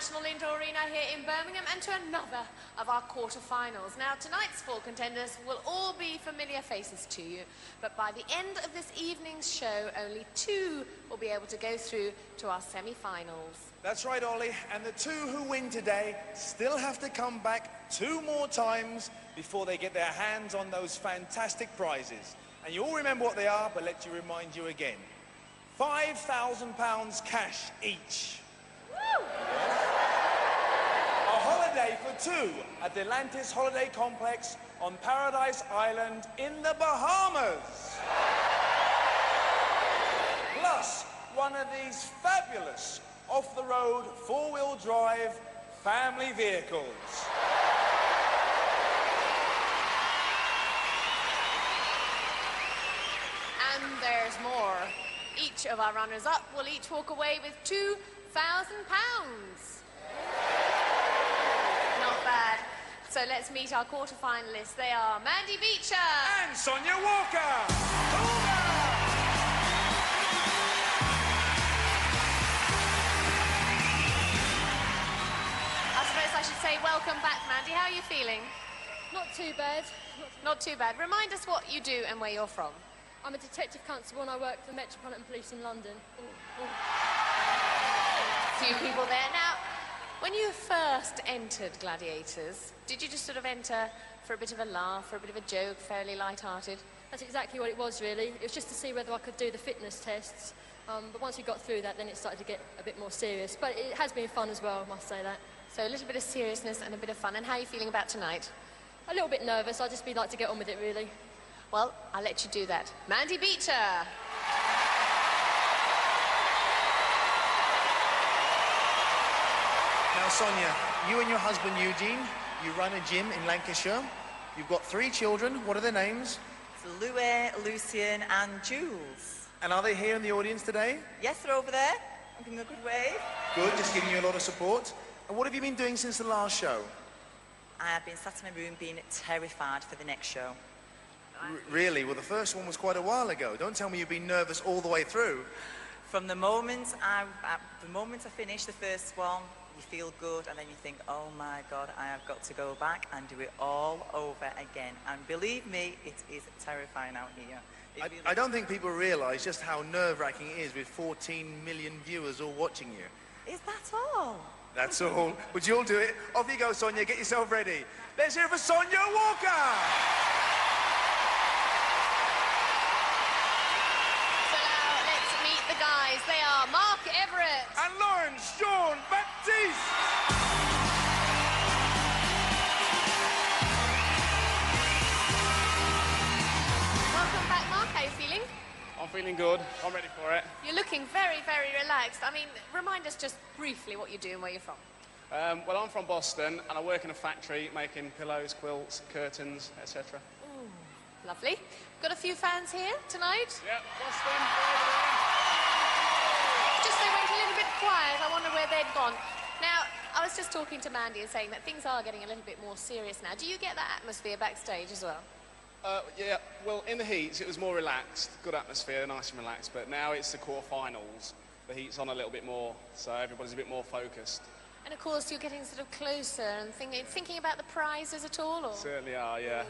National Indoor Arena here in Birmingham and to another of our quarter-finals. Now, tonight's four contenders will all be familiar faces to you, but by the end of this evening's show, only two will be able to go through to our semi-finals. That's right, Ollie, and the two who win today still have to come back 2 more times before they get their hands on those fantastic prizes. And you all remember what they are, but let me remind you again. £5,000 cash each. Woo! A holiday for 2 at the Atlantis Holiday Complex on Paradise Island in the Bahamas. Plus, one of these fabulous off-the-road, 4-wheel drive family vehicles. And there's more. Each of our runners-up will each walk away with £2,000. Not bad. So let's meet our quarter-finalists. They are Mandy Beacher and Sonia Walker. I suppose I should say welcome back, Mandy. How are you feeling? Not too bad. Not too bad. Remind us what you do and where you're from. I'm a detective constable and I work for the Metropolitan Police in London. Few people there. Now, when you first entered Gladiators, did you just sort of enter for a bit of a laugh, for a bit of a joke, fairly light-hearted? That's exactly what it was, really. It was just to see whether I could do the fitness tests. But once we got through that, then it started to get a bit more serious. But it has been fun as well, I must say that. So a little bit of seriousness and a bit of fun. And how are you feeling about tonight? A little bit nervous. I'd just like to get on with it, really. Well, I'll let you do that. Mandy Beacher. Now, Sonia, you and your husband, Eugene, you run a gym in Lancashire. You've got 3 children. What are their names? It's Louis, Lucian and Jules. And are they here in the audience today? Yes, they're over there. I'm giving them a good wave. Good, just giving you a lot of support. And what have you been doing since the last show? I have been sat in my room being terrified for the next show. Really? Well, the first one was quite a while ago. Don't tell me you've been nervous all the way through. From the moment I finish the first one, you feel good, and then you think, oh my God, I have got to go back and do it all over again. And believe me, it is terrifying out here. I don't think people realise just how nerve-wracking it is with 14 million viewers all watching you. Is that all? That's all. Would you all do it? Off you go, Sonia. Get yourself ready. Let's hear it for Sonia Walker! Guys, they are Mark Everitt and Lawrence Jean-Baptiste. Welcome back, Mark. How are you feeling? I'm feeling good. I'm ready for it. You're looking very, very relaxed. I mean, remind us just briefly what you do and where you're from. Well, I'm from Boston and I work in a factory making pillows, quilts, curtains, etc. Lovely. Got a few fans here tonight? Yep, Boston, over there. Just they went a little bit quiet. I wonder where they'd gone. Now, I was just talking to Mandy and saying that things are getting a little bit more serious now. Do you get that atmosphere backstage as well? Yeah, well, in the heats it was more relaxed, good atmosphere, nice and relaxed, but now it's the quarter-finals. The heat's on a little bit more, so everybody's a bit more focused. And of course, you're getting sort of closer and thinking about the prizes at all, or? Certainly are, yeah.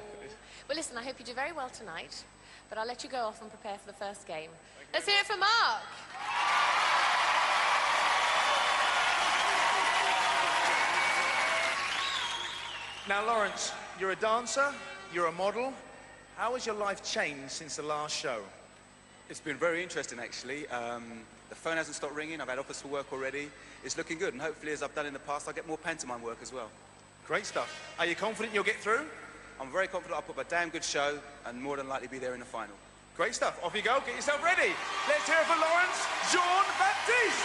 Well, listen, I hope you do very well tonight, but I'll let you go off and prepare for the first game. Let's hear it for Mark. Now, Lawrence, you're a dancer, you're a model. How has your life changed since the last show? It's been very interesting, actually. The phone hasn't stopped ringing. I've had offers for work already. It's looking good, and hopefully, as I've done in the past, I'll get more pantomime work as well. Great stuff. Are you confident you'll get through? I'm very confident I'll put up a damn good show and more than likely be there in the final. Great stuff. Off you go. Get yourself ready. Let's hear it for Lawrence Jean-Baptiste.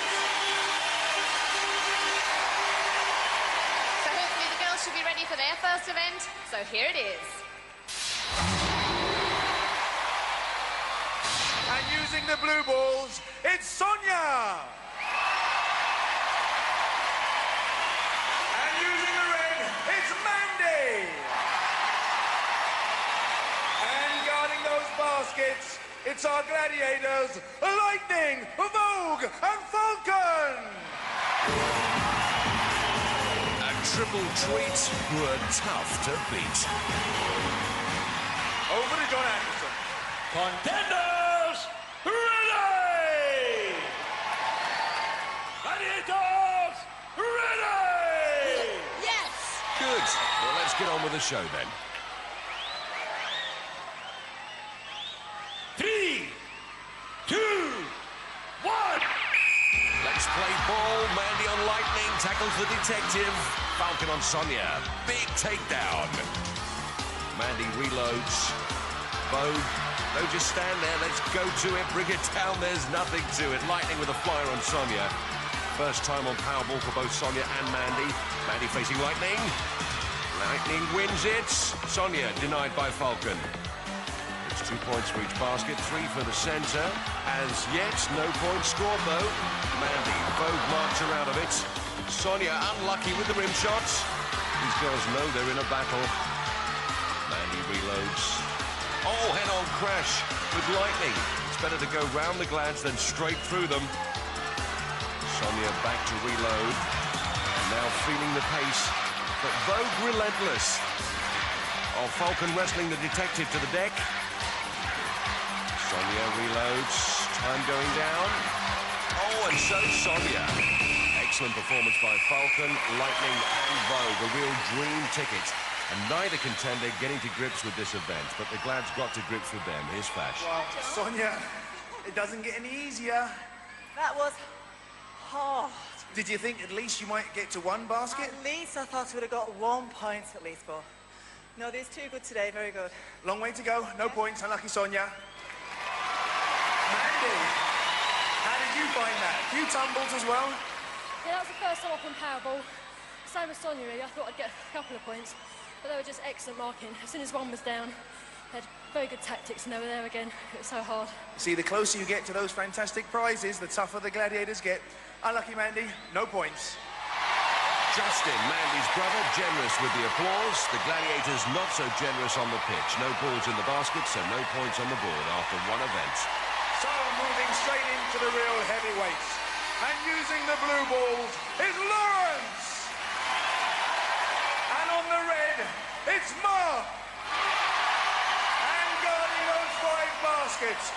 So hopefully the girls should be ready for their first event. So here it is. And using the blue balls, it's Sonia. And using the red, it's Mandy. And guarding those baskets, it's our gladiators, Lightning, Vogue, and Falcon. triple treat were tough to beat. Over to John Anderson. Contenders, ready! Gladiators, ready! Yes! Good. Well, let's get on with the show then. 3, 2, 1. Let's play ball. Mandy on Lightning, tackles the detective. Falcon on Sonia. Big takedown. Mandy reloads. Bo, just stand there. Let's go to it. Bring it down. There's nothing to it. Lightning with a flyer on Sonia. First time on Powerball for both Sonia and Mandy. Mandy facing Lightning. Lightning wins it. Sonia denied by Falcon. It's 2 points for each basket, 3 for the centre. As yet, no points scored though. Mandy, Vogue marks her out of it. Sonia unlucky with the rim shots. These girls know they're in a battle. Mandy reloads. Oh, head-on crash with Lightning. It's better to go round the Glads than straight through them. Sonia back to reload. Now feeling the pace, but Vogue relentless. Oh, Falcon wrestling the detective to the deck. Sonia reloads, time going down. Oh, and so Sonia. Excellent performance by Falcon, Lightning and Vogue, a real dream ticket. And neither contender getting to grips with this event, but the Glads got to grips with them. Here's Fash. Well, Sonia, it doesn't get any easier. That was hard. Did you think at least you might get to one basket? At least I thought we would have got 1 point at least, but no, there's too good today, very good. Long way to go, no points, unlucky Sonia. Mandy, how did you find that? A few tumbles as well? Yeah, that was the first time up on Powerball. Same as Sonia, really. I thought I'd get a couple of points, but they were just excellent marking. As soon as one was down, they had very good tactics and they were there again. It was so hard. See, the closer you get to those fantastic prizes, the tougher the Gladiators get. Unlucky Mandy, no points. Justin, Mandy's brother, generous with the applause. The Gladiators not so generous on the pitch. No balls in the basket, so no points on the board after one event. So moving straight into the real heavyweights. And using the blue balls is Lawrence. And on the red, it's Mark. And guarding those 5 baskets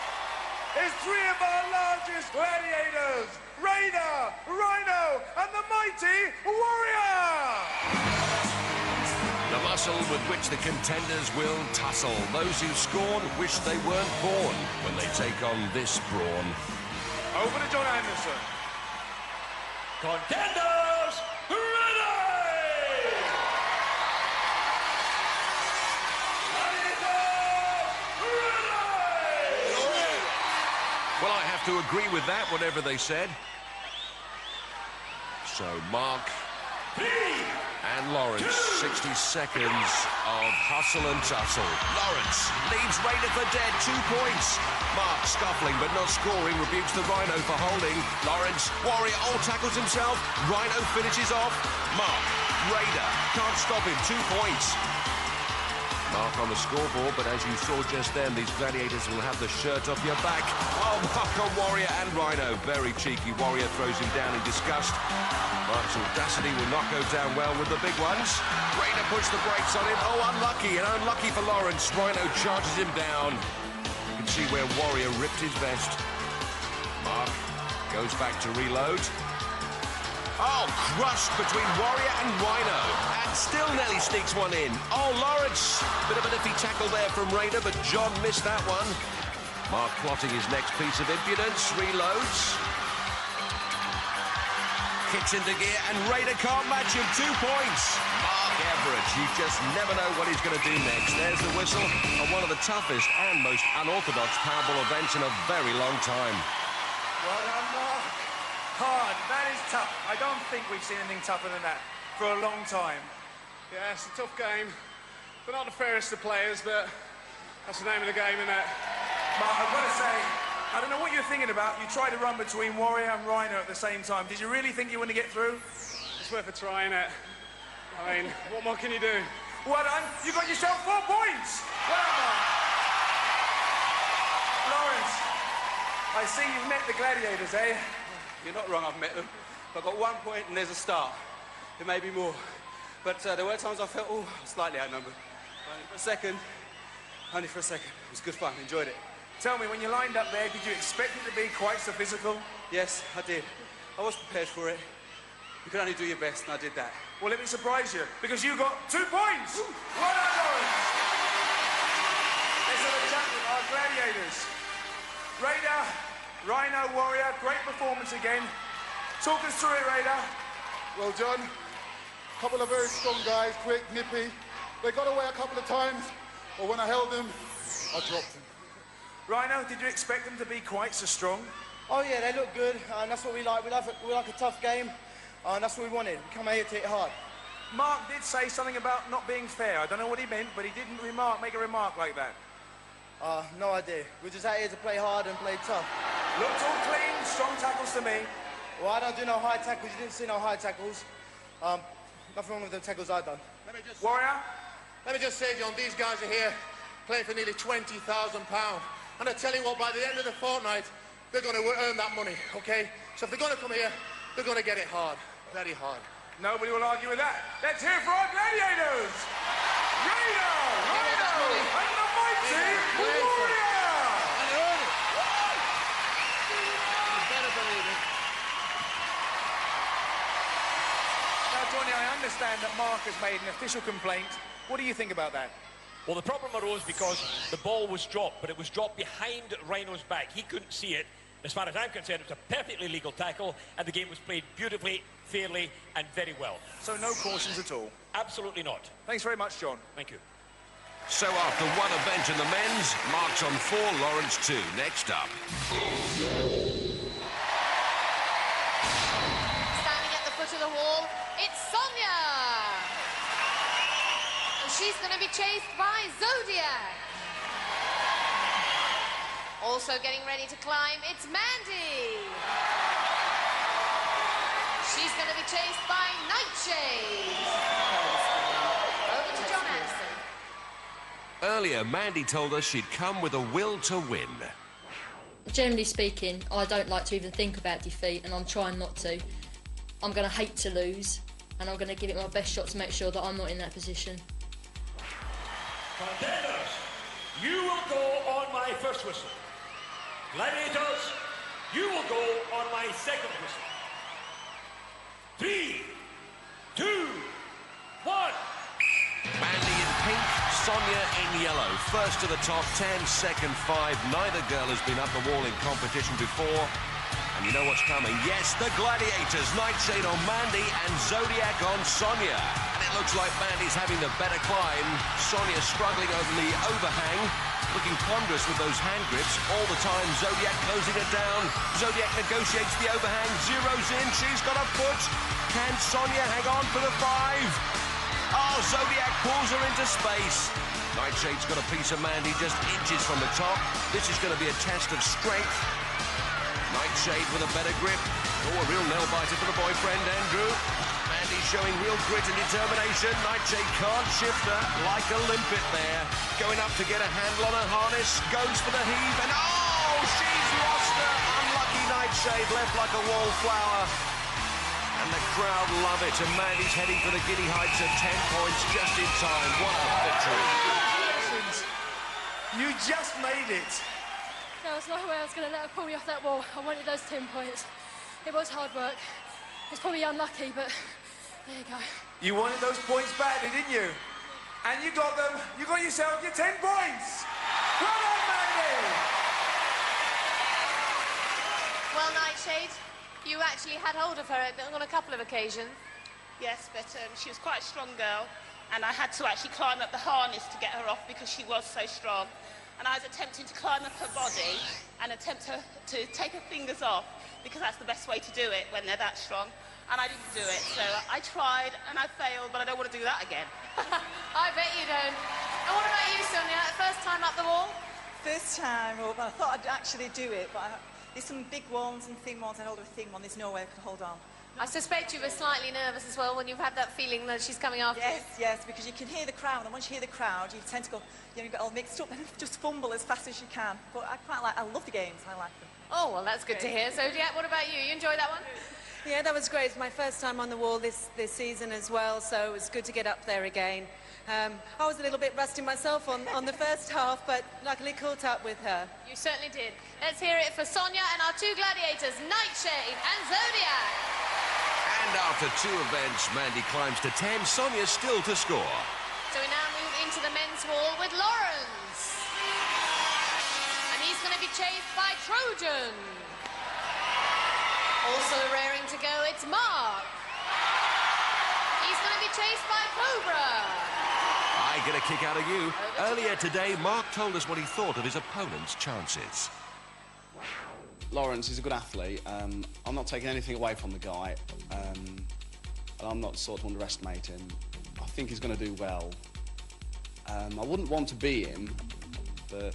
is 3 of our largest gladiators, Raider, Rhino, and the mighty Warrior! The muscle with which the contenders will tussle. Those who scorn wish they weren't born when they take on this brawn. Over to John Anderson. Contenders, ready! Gladiators, ready! Well, I have to agree with that, whatever they said. So, Mark and Lawrence, 60 seconds of hustle and tussle. Lawrence leaves Raider for dead, 2 points. Mark, scuffling but not scoring, rebukes the Rhino for holding. Lawrence, Warrior, all tackles himself. Rhino finishes off. Mark, Raider, can't stop him, 2 points. Mark on the scoreboard, but as you saw just then, these Gladiators will have the shirt off your back. Oh, Mark on Warrior and Rhino. Very cheeky. Warrior throws him down in disgust. Mark's audacity will not go down well with the big ones. Raider puts the brakes on him. Oh, unlucky, and unlucky for Lawrence. Rhino charges him down. You can see where Warrior ripped his vest. Mark goes back to reload. Oh, crushed between Warrior and Rhino. And still Nelly sneaks one in. Oh, Lawrence. Bit of an iffy tackle there from Raider, but John missed that one. Mark plotting his next piece of impudence. Reloads. Kicks into gear, and Raider can't match him. 2 points. Mark Everitt. You just never know what he's going to do next. There's the whistle on one of the toughest and most unorthodox Powerball events in a very long time. Well done, Mark. Hard, that is tough. I don't think we've seen anything tougher than that for a long time. Yeah, it's a tough game. They're not the fairest of players, but that's the name of the game, isn't it? Mark, I've got to say, I don't know what you're thinking about. You tried to run between Warrior and Rhino at the same time. Did you really think you were going to get through? It's worth a try, innit? I mean, what more can you do? Well done. You got yourself 4 points. Well done, Mark. Lawrence, I see you've met the Gladiators, eh? You're not wrong, I've met them. I've got 1 point and there's a start. There may be more. But there were times I felt, oh, slightly outnumbered. Only for a second. Only for a second. It was good fun. Enjoyed it. Tell me, when you lined up there, did you expect it to be quite so physical? Yes, I did. I was prepared for it. You can only do your best, and I did that. Well, let me surprise you, because you got 2 points! Well done, Lawrence! Let's have a chat with our gladiators. Raider, Rhino, Warrior, great performance again. Talk us through it, Raider. Well, John, a couple of very strong guys, quick, nippy. They got away a couple of times, but when I held them, I dropped them. Rhino, did you expect them to be quite so strong? Oh yeah, they look good, and that's what we like. We like a tough game, and that's what we wanted. We come out here to hit hard. Mark did say something about not being fair. I don't know what he meant, but he didn't make a remark like that. No idea. We're just out here to play hard and play tough. Looked all clean, strong tackles to me. Well, I don't do no high tackles. You didn't see no high tackles. Nothing wrong with the tackles I've done. Warrior? Let me just say, John, these guys are here playing for nearly £20,000. And I tell you what, by the end of the fortnight, they're going to earn that money, OK? So if they're going to come here, they're going to get it hard, very hard. Nobody will argue with that. Let's hear for our gladiators! Raider, Rhino, and the mighty Warrior! And earn it! You better believe it. Now, Johnny, I understand that Mark has made an official complaint. What do you think about that? Well, the problem arose because the ball was dropped, but it was dropped behind Rhino's back. He couldn't see it. As far as I'm concerned, it was a perfectly legal tackle, and the game was played beautifully, fairly, and very well. So no cautions at all? Absolutely not. Thanks very much, John. Thank you. So after one event in the men's, Mark's on 4, Lawrence 2. Next up. Standing at the foot of the wall, it's Sonia! And she's going to be chased by Zodiac. Also getting ready to climb, it's Mandy. She's going to be chased by Nightshade. Over to John Anderson. Earlier, Mandy told us she'd come with a will to win. Generally speaking, I don't like to even think about defeat, and I'm trying not to. I'm going to hate to lose, and I'm going to give it my best shot to make sure that I'm not in that position. Contenders, you will go on my first whistle. Gladiators, you will go on my second whistle. 3, 2, 1. Mandy in pink, Sonia in yellow. First to the top, 10, second 5. Neither girl has been up the wall in competition before. And you know what's coming? Yes, the Gladiators. Nightshade on Mandy and Zodiac on Sonia. And it looks like Mandy's having the better climb. Sonia struggling over the overhang, looking ponderous with those hand grips. All the time, Zodiac closing it down. Zodiac negotiates the overhang, zeroes in. She's got a foot. Can Sonia hang on for the 5? Oh, Zodiac pulls her into space. Nightshade's got a piece of Mandy just inches from the top. This is going to be a test of strength. Nightshade with a better grip. Oh, a real nail-biter for the boyfriend, Andrew. Mandy showing real grit and determination. Nightshade can't shift her, like a limpet there. Going up to get a handle on her harness. Goes for the heave, and oh, she's lost her. Unlucky Nightshade, left like a wallflower. And the crowd love it, and Mandy's heading for the giddy heights of 10 points just in time. What a victory. Congratulations. You just made it. There was no way I was going to let her pull me off that wall. I wanted those 10 points. It was hard work. It's probably unlucky, but there you go. You wanted those points badly, didn't you? And you got them. You got yourself your 10 points. Well done, Mandy. Well, Nightshade, you actually had hold of her on a couple of occasions. Yes, but she was quite a strong girl, and I had to actually climb up the harness to get her off because she was so strong. And I was attempting to climb up her body and attempt to take her fingers off, because that's the best way to do it when they're that strong. And I didn't do it, so I tried and I failed, but I don't want to do that again. I bet you don't. And what about you, Sonia? First time up the wall? First time up, I thought I'd actually do it, but there's some big ones and thin ones. I hold a thin one, there's no way I could hold on. I suspect you were slightly nervous as well when you've had that feeling that she's coming after you. Yes, because you can hear the crowd, and once you hear the crowd, you tend to go, you get all mixed up and just fumble as fast as you can. But I love the games, I like them. Oh, well, that's good to hear. Zodiac, what about you? You enjoy that one? Yeah, that was great. It's my first time on the wall this season as well, so it was good to get up there again. I was a little bit rusty myself on the first half, but luckily caught up with her. You certainly did. Let's hear it for Sonia and our two gladiators, Nightshade and Zodiac. And after 2 events, Mandy climbs to 10, Sonia's still to score. So we now move into the men's wall with Lawrence. And he's going to be chased by Trojan. Also raring to go, it's Mark. He's going to be chased by Cobra. I get a kick out of you. Earlier today, Mark told us what he thought of his opponent's chances. Lawrence is a good athlete. I'm not taking anything away from the guy. And I'm not sort of underestimate him. I think he's going to do well. I wouldn't want to beat him, but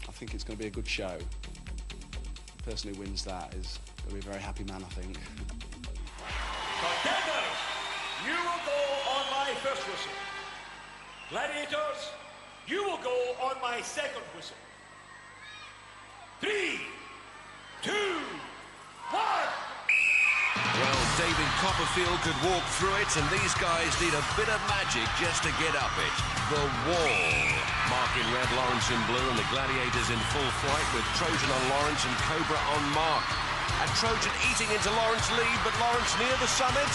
I think it's going to be a good show. The person who wins that is going to be a very happy man, I think. Contenders, you will go on my first whistle. Gladiators, you will go on my second whistle. 3, 2, 1. Well, David Copperfield could walk through it, and these guys need a bit of magic just to get up it. The wall. Mark in red, Lawrence in blue, and the Gladiators in full flight with Trojan on Lawrence and Cobra on Mark. And Trojan eating into Lawrence's lead, but Lawrence near the summit.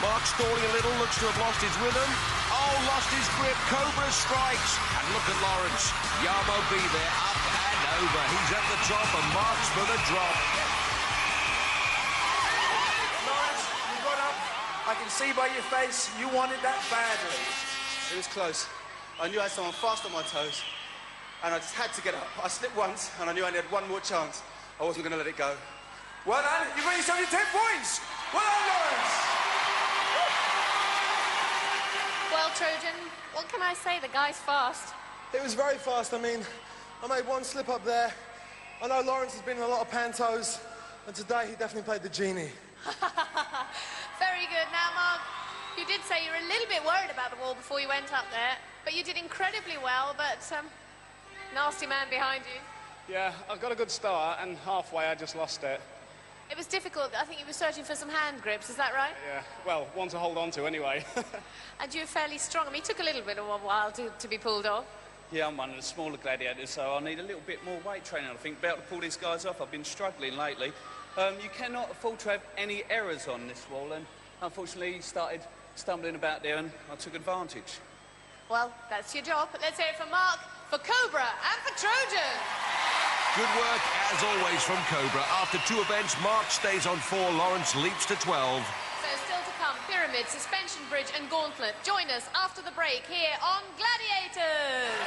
Mark stalling a little, looks to have lost his rhythm. Oh, lost his grip. Cobra strikes. And look at Lawrence. Yarmo be there, up and over. He's at the top, and Mark's for the drop. Lawrence, you got up. I can see by your face you wanted that badly. It was close. I knew I had someone fast on my toes, and I just had to get up. I slipped once, and I knew I only had one more chance. I wasn't going to let it go. Well done. You've raised only 10 points. Well done, Lawrence. Well, Trojan, what can I say? The guy's fast. It was very fast. I mean, I made one slip up there. I know Lawrence has been in a lot of pantos, and today he definitely played the genie. Very good. Now, Mark, you did say you were a little bit worried about the wall before you went up there, but you did incredibly well, but nasty man behind you. Yeah, I got a good start, and halfway I just lost it. It was difficult. I think you were searching for some hand grips, is that right? Yeah, well, one to hold on to anyway. And you were fairly strong. I mean, it took a little bit of a while to be pulled off. Yeah, I'm one of the smaller gladiators, so I need a little bit more weight training, I think, to be able to pull these guys off. I've been struggling lately. You cannot afford to have any errors on this wall, and unfortunately, he started stumbling about there, and I took advantage. Well, that's your job. Let's hear it for Mark, for Cobra, and for Trojan. Good work, as always, from Cobra. After 2 events, Mark stays on 4, Lawrence leaps to 12. So still to come, Pyramid, Suspension Bridge and Gauntlet. Join us after the break here on Gladiators.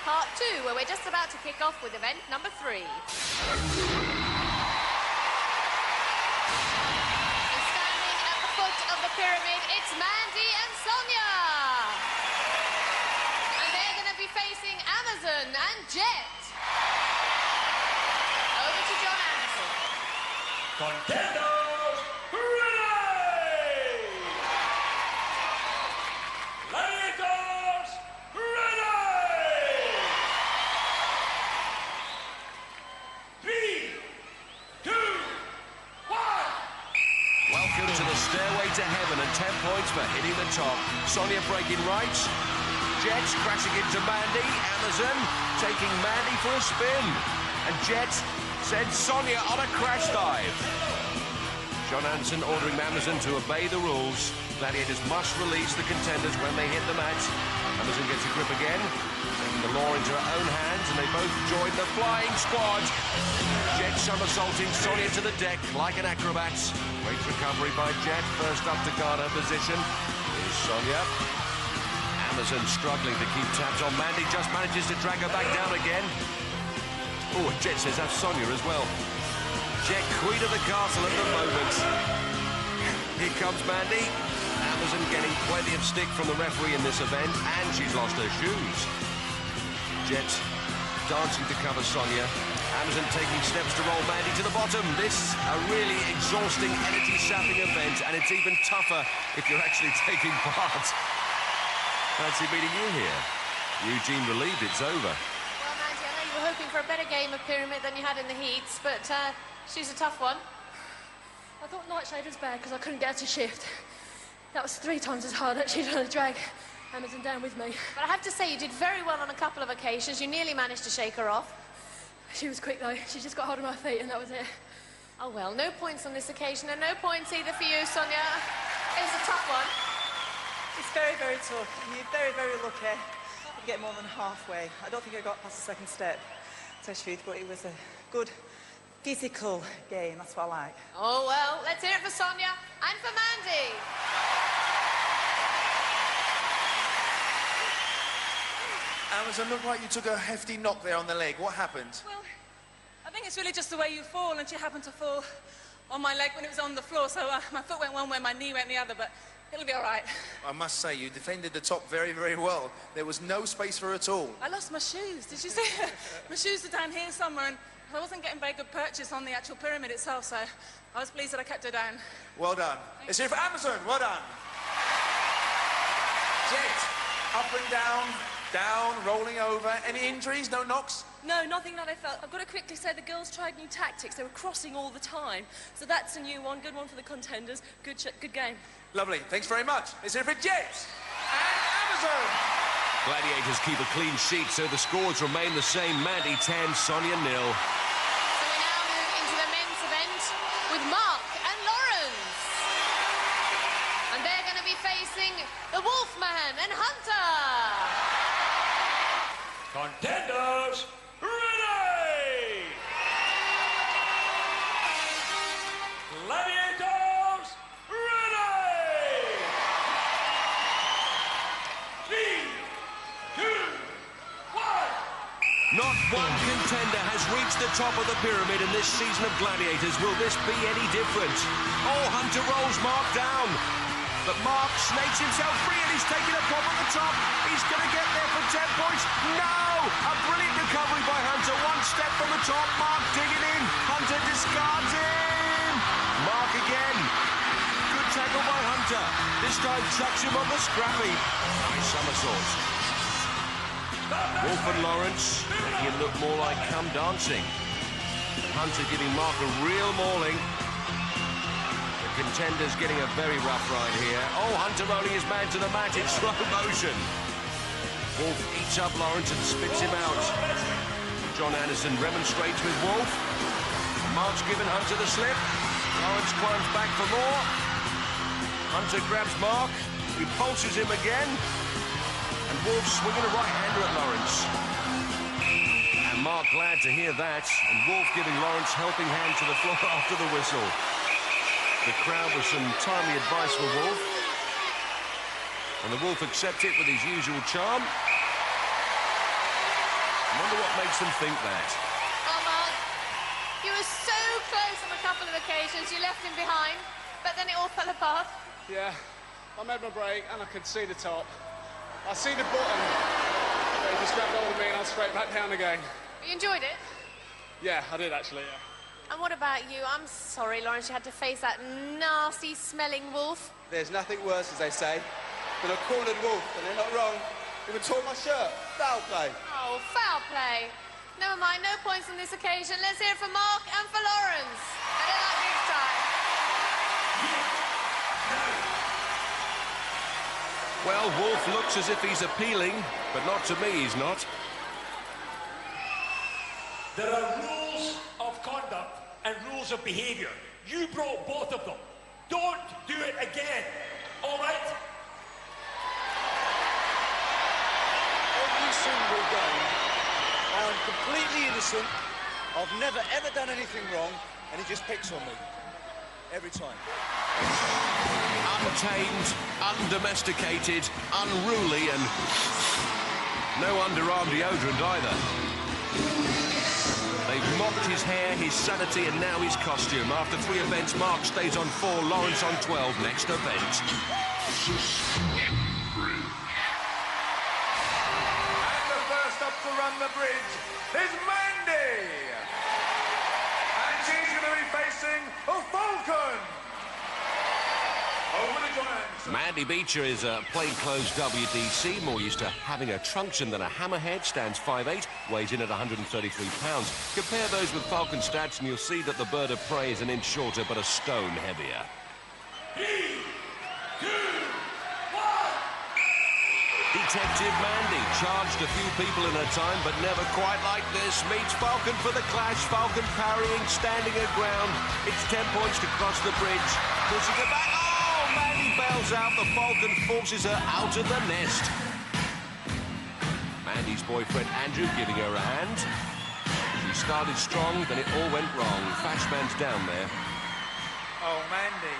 Part 2, where we're just about to kick off with event number 3. And standing at the foot of the pyramid, it's Mandy and Sonia. And they're going to be facing Amazon and Jet. Over to John Anderson. Contenders, ready! Gladiators, ready! 3, 2, 1. Welcome to the stairway to heaven, and 10 points for hitting the top. Sonia breaking right. Jet crashing into Mandy. Amazon taking Mandy for a spin. And Jet sends Sonia on a crash dive. John Anderson ordering Amazon to obey the rules. Gladiators must release the contenders when they hit the mat. Amazon gets a grip again, taking the law into her own hands, and they both join the flying squad. Jet somersaulting Sonia to the deck like an acrobat. Great recovery by Jet. First up to guard her position is Sonia. Amazon struggling to keep tabs on Mandy, just manages to drag her back down again. Oh, Jet says that's Sonia as well. Jet queen of the castle at the moment. Here comes Mandy. Amazon getting plenty of stick from the referee in this event, and she's lost her shoes. Jet dancing to cover Sonia. Amazon taking steps to roll Mandy to the bottom. This a really exhausting, energy-sapping event, and it's even tougher if you're actually taking part. Fancy meeting you here. Eugene relieved it's over. Well, Mandy, I know you were hoping for a better game of pyramid than you had in the heats, but she's a tough one. I thought Nightshade was bad because I couldn't get her to shift. That was 3 times as hard actually trying to drag Amazon down with me. But I have to say, you did very well on a couple of occasions. You nearly managed to shake her off. She was quick though. She just got hold of my feet and that was it. Oh well, no points on this occasion and no points either for you, Sonia. It was a tough one. It's very, very tough. You're very, very lucky to get more than halfway. I don't think I got past the second step, to truth, but it was a good physical game. That's what I like. Oh well, let's hear it for Sonia and for Mandy. Amazon, looked like you took a hefty knock there on the leg. What happened? Well, I think it's really just the way you fall, and she happened to fall on my leg when it was on the floor, so my foot went one way, my knee went the other, but it'll be all right. I must say, you defended the top very, very well. There was no space for her at all. I lost my shoes. Did you see? My shoes are down here somewhere, and I wasn't getting very good purchase on the actual pyramid itself, so I was pleased that I kept her down. Well done. Let's hear it for Amazon. Well done. Jet, up and down. Down, rolling over. Any injuries? No knocks? No, nothing that I felt. I've got to quickly say the girls tried new tactics. They were crossing all the time. So that's a new one. Good one for the contenders. Good game. Lovely. Thanks very much. Let's hear it for Jet and Amazon. Gladiators keep a clean sheet, so the scores remain the same. Mandy 10, Sonia 0. So we now move into the men's event with Mark and Lawrence. And they're going to be facing the Wolfman and Hunter. Contenders, ready! Gladiators, ready! 3, 2, 1! Not one contender has reached the top of the pyramid in this season of Gladiators. Will this be any different? Oh, Hunter rolls Mark down. But Mark snakes himself free and he's taking a pop at the top. He's going to get there for 10 points. No! A brilliant recovery by Hunter. One step from the top. Mark digging in. Hunter discards him. Mark again. Good tackle by Hunter. This time chucks him on the scrappy. Nice somersault. Wolf and Lawrence making it look more like come dancing. Hunter giving Mark a real mauling. Contenders getting a very rough ride here. Oh, Hunter rolling his man to the mat in slow motion. Wolf eats up Lawrence and spits him out. John Anderson remonstrates with Wolf. Mark's given Hunter the slip. Lawrence climbs back for more. Hunter grabs Mark, repulses him again. And Wolf swinging a right-hander at Lawrence. And Mark glad to hear that. And Wolf giving Lawrence helping hand to the floor after the whistle. The crowd with some timely advice for Wolf. And the Wolf accepts it with his usual charm. I wonder what makes them think that. Oh, Mark, you were so close on a couple of occasions. You left him behind, but then it all fell apart. Yeah, I made my break and I could see the top. I see the bottom. They just grabbed hold of me and I straight back down again. You enjoyed it? Yeah, I did actually, yeah. And what about you? I'm sorry, Lawrence, you had to face that nasty-smelling wolf. There's nothing worse, as they say, than a cornered wolf, and they're not wrong. Even tore my shirt. Foul play. Oh, foul play. Never mind, no points on this occasion. Let's hear it for Mark and for Lawrence. Better luck next time. Well, Wolf looks as if he's appealing, but not to me, he's not. There are rules of conduct and rules of behaviour. You broke both of them. Don't do it again. All right? Every single game, I'm completely innocent. I've never, ever done anything wrong, and he just picks on me. Every time. Untamed, undomesticated, unruly, and no underarm deodorant either. They've mocked his hair, his sanity, and now his costume. After 3 events, Mark stays on 4, Lawrence on 12. Next event. And the first up to run the bridge is Mandy. And she's going to be facing a falcon. Over to John Anderson. Mandy Beacher is a plainclothes WDC, more used to having a truncheon than a hammerhead, stands 5'8", weighs in at 133 pounds. Compare those with falcon stats and you'll see that the bird of prey is an inch shorter but a stone heavier. 3, 2, 1. Detective Mandy charged a few people in her time, but never quite like this. Meets Falcon for the clash. Falcon parrying, standing her ground. It's 10 points to cross the bridge. Pushing her back. Oh, Mandy bails out. The Falcon forces her out of the nest. Mandy's boyfriend Andrew giving her a hand. She started strong, then it all went wrong. Flashman's down there. Oh, Mandy.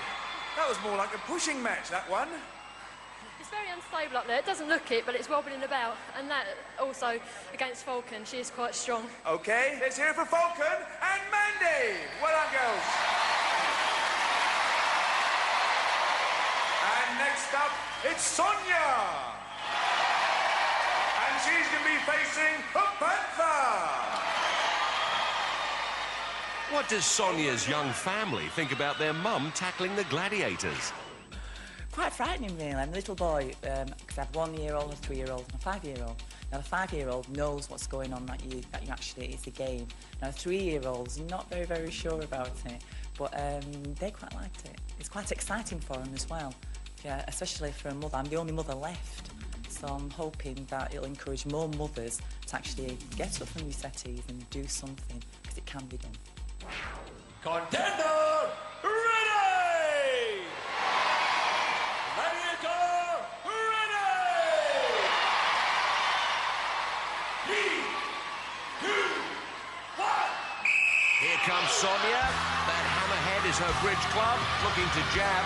That was more like a pushing match, that one. It's very unstable up there. It doesn't look it, but it's wobbling about. And that also, against Falcon, she is quite strong. OK, let's hear it for Falcon and Mandy. Well done, girls. And next up, it's Sonia. And she's going to be facing a panther. What does Sonia's young family think about their mum tackling the Gladiators? Quite frightening, really. I'm a little boy, because I have a 1-year-old, a 3-year-old and a 5-year-old. Now, the 5-year-old knows what's going on, that you actually, it's a game. Now, the 3-year-old's not very, very sure about it, but they quite liked it. It's quite exciting for them as well, yeah, especially for a mother. I'm the only mother left, so I'm hoping that it'll encourage more mothers to actually get up from these settees and do something, because it can be done. Contender, ready! Gladiator, ready! 3, 2, 1. Here comes Sonia. That hammerhead is her bridge club, looking to jab.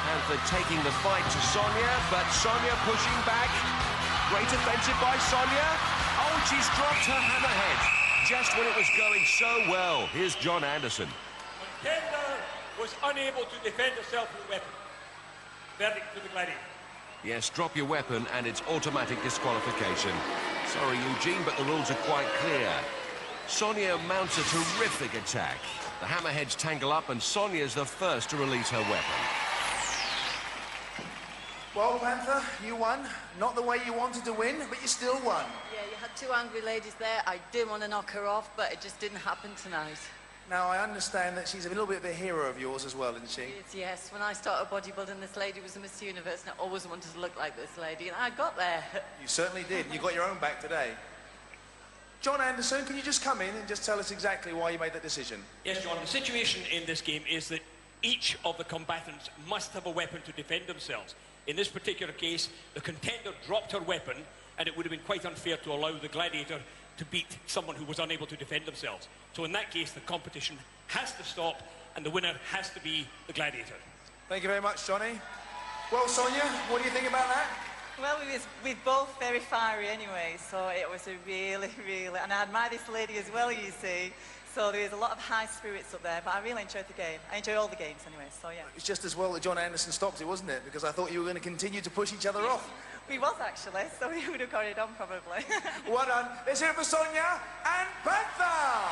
Panther taking the fight to Sonia, but Sonia pushing back. Great offensive by Sonia. Oh, she's dropped her hammerhead just when it was going so well. Here's John Anderson. Contender was unable to defend herself with a weapon. Verdict to the Gladiator. Yes, drop your weapon and it's automatic disqualification. Sorry, Eugene, but the rules are quite clear. Sonia mounts a terrific attack. The hammerheads tangle up and Sonia's the first to release her weapon. Well, Panther, you won. Not the way you wanted to win, but you still won. Yeah, you had two angry ladies there. I did want to knock her off, but it just didn't happen tonight. Now, I understand that she's a little bit of a hero of yours as well, isn't she? Yes. When I started bodybuilding, this lady was a Miss Universe, and I always wanted to look like this lady, and I got there. You certainly did. You got your own back today. John Anderson, can you just come in and just tell us exactly why you made that decision? Yes, John, the situation in this game is that each of the combatants must have a weapon to defend themselves. In this particular case, the contender dropped her weapon, and it would have been quite unfair to allow the Gladiator to beat someone who was unable to defend themselves. So in that case, the competition has to stop, and the winner has to be the Gladiator. Thank you very much, Johnny. Well, Sonia, what do you think about that? Well, we're both very fiery anyway, so it was a really, and I admire this lady as well, you see. So there was a lot of high spirits up there, but I really enjoyed the game. I enjoy all the games anyway, so yeah. It's just as well that John Anderson stopped it, wasn't it? Because I thought you were going to continue to push each other off. We was actually, so we would have carried on probably. Well done. Let's hear it for Sonia and Panther.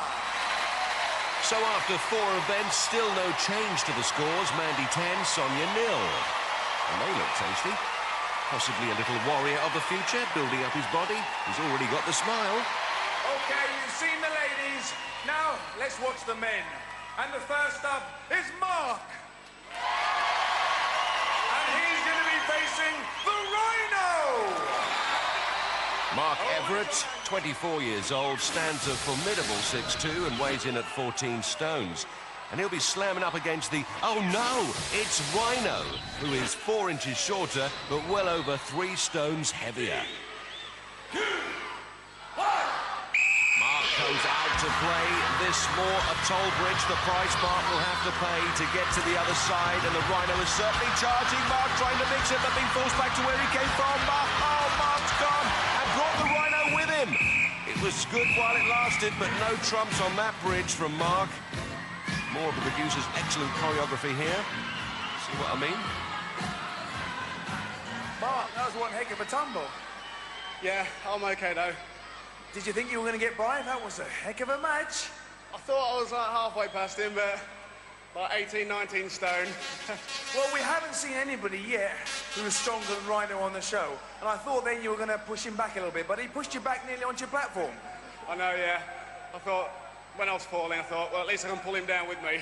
So after 4 events, still no change to the scores. Mandy 10, Sonia 0. And they look tasty. Possibly a little warrior of the future, building up his body. He's already got the smile. OK, you've seen the ladies. Now, let's watch the men. And the first up is Mark. And he's going to be facing the Rhino. Mark Everitt, 24 years old, stands a formidable 6'2" and weighs in at 14 stones. And he'll be slamming up against the, oh no, it's Rhino, who is 4 inches shorter, but well over 3 stones heavier. 2, 1. Mark goes out to play this more a toll bridge. The price Mark will have to pay to get to the other side, and the Rhino is certainly charging. Mark trying to mix it, but being forced back to where he came from. Mark's gone and brought the Rhino with him. It was good while it lasted, but no trumps on that bridge from Mark. More of the producer's excellent choreography here. See what I mean? Mark, that was one heck of a tumble. Yeah, I'm okay though. Did you think you were going to get by? That was a heck of a match. I thought I was like halfway past him, but about 18, 19 stone. Well, we haven't seen anybody yet who was stronger than Rhino on the show. And I thought then you were going to push him back a little bit, but he pushed you back nearly onto your platform. I know, yeah. I thought, when I was falling, I thought, well, at least I can pull him down with me.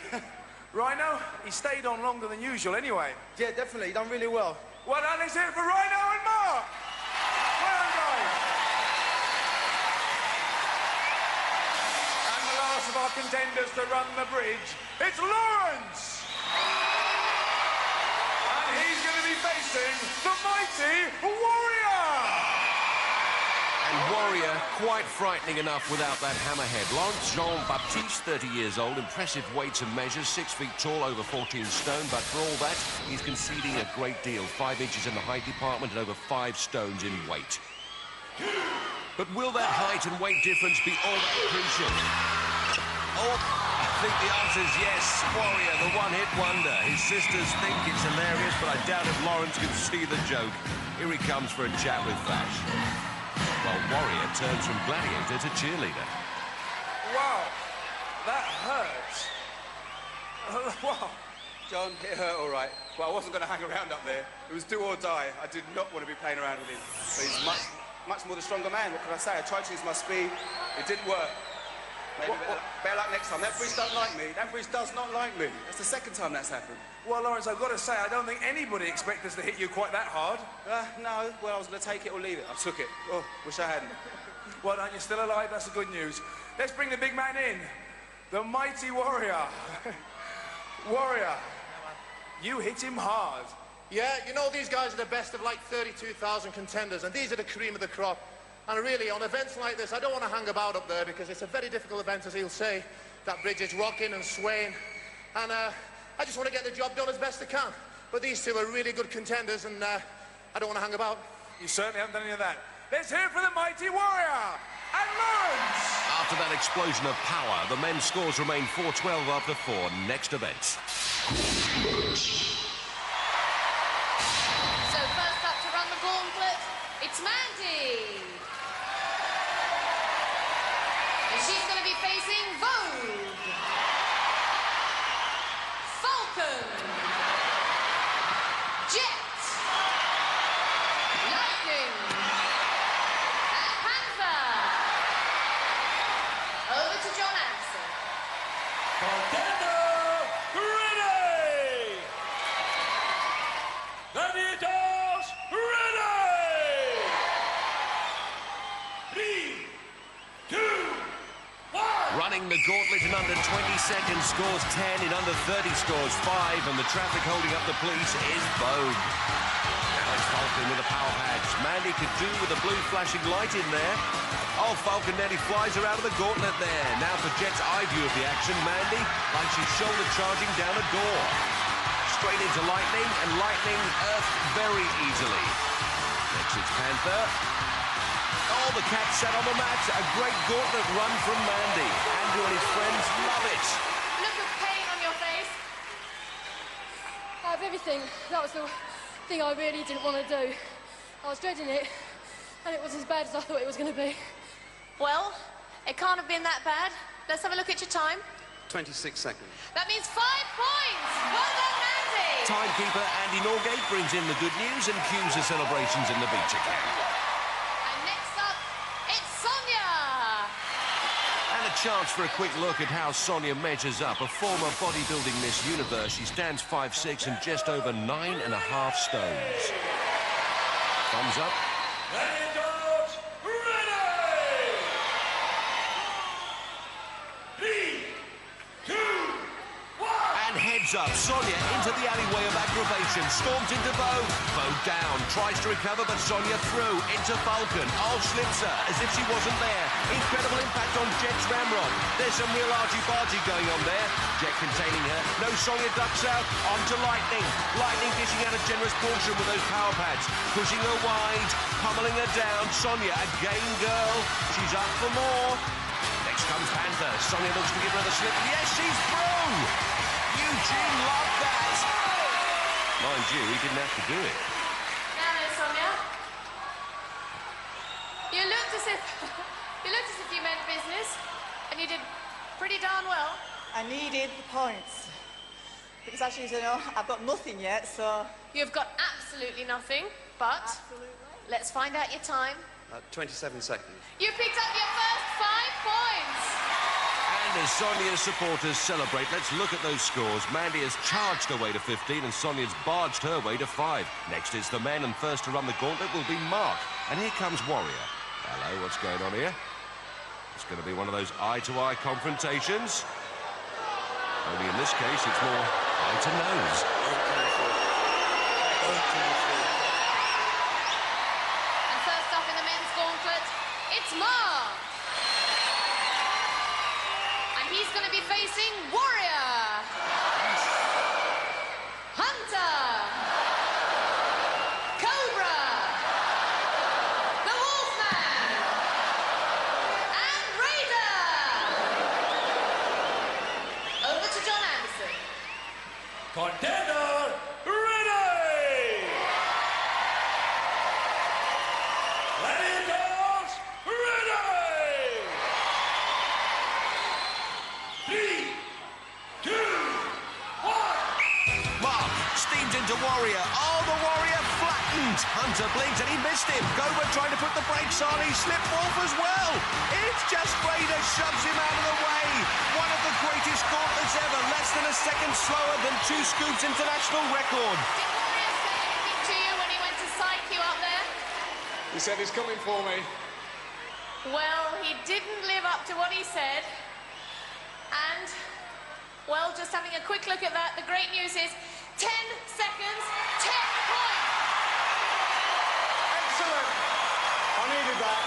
Rhino, he stayed on longer than usual anyway. Yeah, definitely. He done really well. Well done, let's hear it for Rhino and Mark! Well done, guys! And the last of our contenders to run the bridge, it's Lawrence! And he's going to be facing the mighty Warrior! And Warrior, quite frightening enough without that hammerhead. Lawrence Jean-Baptiste, 30 years old, impressive weights and measures, 6 feet tall, over 14 stone, but for all that, he's conceding a great deal. 5 inches in the height department and over 5 stones in weight. But will that height and weight difference be all that crucial? Oh, I think the answer is yes. Warrior, the one-hit wonder. His sisters think it's hilarious, but I doubt if Lawrence can see the joke. Here he comes for a chat with Fash. While Warrior turns from gladiator to cheerleader. Wow, that hurts. Wow. John, it hurt all right, but I wasn't going to hang around up there. It was do or die. I did not want to be playing around with him. But he's much more the stronger man. What can I say? I tried to use my speed. It didn't work. Maybe better luck next time. That bridge doesn't like me. That bridge does not like me. That's the second time that's happened. Well, Lawrence, I've got to say, I don't think anybody expected us to hit you quite that hard. No. Well, I was going to take it or leave it. I took it. Oh, wish I hadn't. Well done, you're still alive. That's the good news. Let's bring the big man in. The mighty Warrior. Warrior, you hit him hard. Yeah, you know, these guys are the best of like 32,000 contenders, and these are the cream of the crop. And really, on events like this, I don't want to hang about up there because it's a very difficult event, as he'll say. That bridge is rocking and swaying. And I just want to get the job done as best I can. But these two are really good contenders, and I don't want to hang about. You certainly haven't done any of that. Let's hear it for the mighty Warrior and Lawrence! After that explosion of power, the men's scores remain 4-12 after 4. Next event. So first up to run the gauntlet, it's Mandy. And she's going to be facing Vogue, Falcon, Jet, Lightning, and Panther. Over to John Anderson. Contender ready! Gladiators ready! 3, 2, 1. Running the gauntlet in under 20 seconds, scores 10, in under 30 scores 5, and the traffic holding up the police is Vogue. Now it's Falcon with the power patch. Mandy could do with a blue flashing light in there. Oh, Falcon nearly flies her out of the gauntlet there. Now for Jet's eye view of the action, Mandy, like she's shoulder charging down a door. Straight into Lightning, and Lightning earthed very easily. Next it's Panther. Oh, the cat sat on the mat. A great gauntlet run from Mandy. Andrew and his friends love it. Look of pain on your face. Out of everything, that was the thing I really didn't want to do. I was dreading it, and it was as bad as I thought it was going to be. Well, it can't have been that bad. Let's have a look at your time. 26 seconds. That means 5 points. Well done, Mandy. Timekeeper Andy Norgate brings in the good news and cues the celebrations in the Beacher camp. And next up, it's Sonia. And a chance for a quick look at how Sonia measures up. A former bodybuilding Miss Universe, she stands 5'6" and just over 9.5 stones. Thumbs up. Gladiators ready! 3, 2, 1. And heads up, Sonia into the alleyway of aggravation, storms into Vogue. Vogue down, tries to recover, but Sonia through into Falcon. Oh, slips her as if she wasn't there. Incredible impact on Jet's ramrod. There's some real argy-bargy going on there. Jet containing her. No, Sonia ducks out onto Lightning. Lightning dishing out a generous portion with those power pads. Pushing her wide, pummeling her down. Sonia, a game girl. She's up for more. Next comes Panther. Sonia looks to give her the slip. Yes, she's through! Eugene loved that. Mind you, he didn't have to do it. Now then, Sonia. You looked as if You looked as if you meant business, and you did pretty darn well. I needed the points. Because actually, you know, I've got nothing yet, so... You've got absolutely nothing, but... Absolutely. Let's find out your time. 27 seconds. You picked up your first 5 points. And as Sonia's supporters celebrate, let's look at those scores. Mandy has charged her way to 15 and Sonia's barged her way to 5. Next is the men, and first to run the gauntlet will be Mark. And here comes Warrior. Hello, what's going on here? It's going to be one of those eye-to-eye confrontations. Only in this case, it's more eye-to-nose. And first up in the men's gauntlet, it's Mark. And he's going to be facing Warrior, Hunter, Cobra, the Wolfman, and Raider. Over to John Anderson. Contender, ready! Gladiators, ready! 3, 2, 1. Mark steams into Warrior. Oh, the Warrior flattened. Hunter blinked and he missed him. Gober trying to put the brakes on. He slipped Wolf as well. It's just Raider shoves him out of the way. One of the greatest gauntlets ever. Less than a second slower than 2 Scoops international record. Did Warrior say anything to you when he went to psych you up there? He said he's coming for me. Well, he didn't live up to what he said. And, well, just having a quick look at that, the great news is 10 seconds, 10 points. Excellent. I needed that.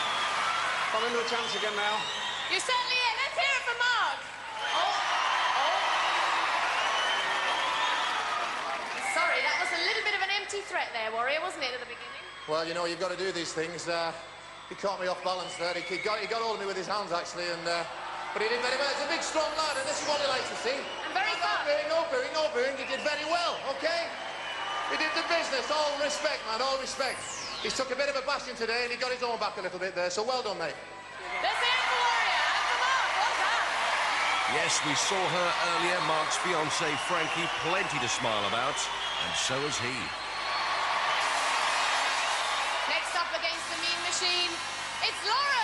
I'm into a chance again now. You certainly are. Let's hear it for Mark. Sorry, that was a little bit of an empty threat there, Warrior, wasn't it, at the beginning? Well, you know, you've got to do these things. He caught me off balance there. He got hold of me with his hands, actually, and... But he did very well. He's a big, strong lad, and this is what he likes to see. And very fun. No booing. He did very well, OK? He did the business. All respect, man, all respect. He's took a bit of a bashing today, and he got his own back a little bit there, so well done, mate. Let's hear it for Warrior. And for Mark. Well done. Yes, we saw her earlier. Mark's fiancée, Frankie, plenty to smile about. And so has he. Next up against the mean machine, it's Lawrence.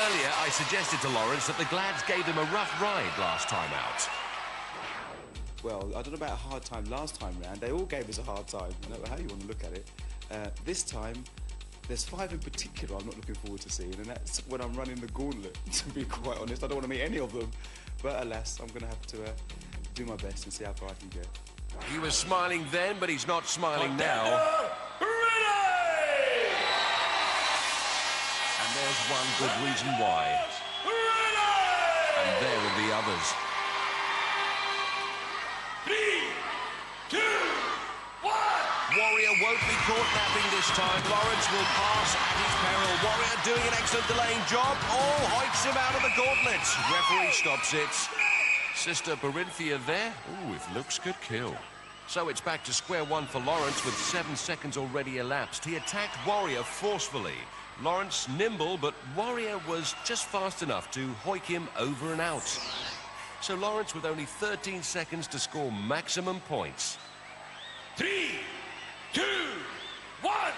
Earlier, I suggested to Lawrence that the Glads gave him a rough ride last time out. Well, I don't know about a hard time last time round. They all gave us a hard time, no matter how you want to look at it. This time, there's 5 in particular I'm not looking forward to seeing, and that's when I'm running the gauntlet, to be quite honest. I don't want to meet any of them, but alas, I'm going to have to do my best and see how far I can get. He was smiling then, but he's not smiling now. Ready! And there's one good reason why. Ready! And there are the others. 3, 2, 1. Warrior won't be caught napping this time. Lawrence will pass at his peril. Warrior doing an excellent delaying job. Oh, hoiks him out of the gauntlet. Referee stops it. Sister Barinthia there. Oh, if looks could kill. So it's back to square one for Lawrence with 7 seconds already elapsed. He attacked Warrior forcefully. Lawrence nimble, but Warrior was just fast enough to hoik him over and out. So Lawrence with only 13 seconds to score maximum points. 3, 2, 1.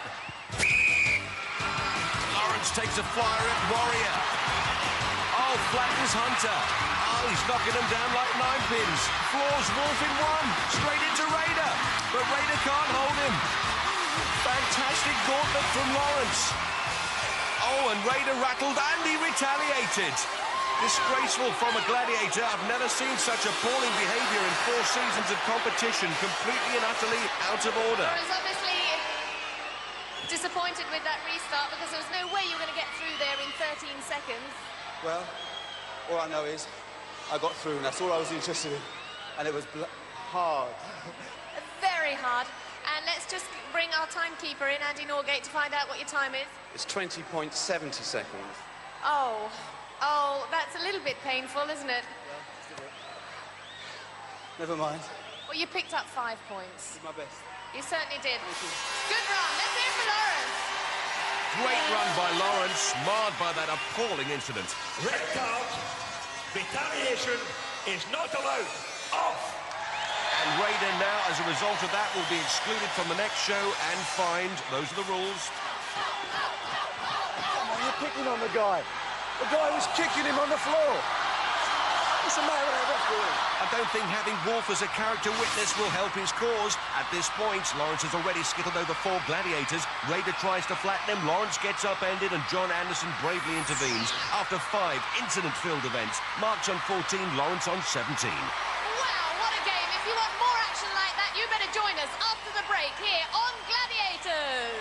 Lawrence takes a flyer at Warrior. Oh, flattens Hunter. Oh, he's knocking him down like 9 pins. Floors Wolf in 1. Straight into Raider. But Raider can't hold him. Fantastic gauntlet from Lawrence. Oh, and Raider rattled and he retaliated. Disgraceful from a gladiator. I've never seen such appalling behaviour in 4 seasons of competition. Completely and utterly out of order. Lawrence obviously disappointed with that restart because there was no way you were going to get through there in 13 seconds. Well, all I know is I got through, and that's all I was interested in. And it was hard. Very hard. And let's just bring our timekeeper in, Andy Norgate, to find out what your time is. It's 20.70 seconds. Oh, that's a little bit painful, isn't it? Never mind. Well, you picked up 5 points. Did my best. You certainly did. Good run. Let's hear it for Lawrence. Great run by Lawrence, marred by that appalling incident. Red card. Retaliation is not allowed. Off. And Raider now, as a result of that, will be excluded from the next show and fined. Those are the rules. Come on, you're picking on the guy. The guy was kicking him on the floor. What's the matter with that referee? I don't think having Wolf as a character witness will help his cause. At this point, Lawrence has already skittled over 4 gladiators. Raider tries to flatten him. Lawrence gets upended and John Anderson bravely intervenes. After 5 incident-filled events, Mark's on 14, Lawrence on 17. Wow, what a game. If you want more action like that, you better join us after the break here on Gladiators.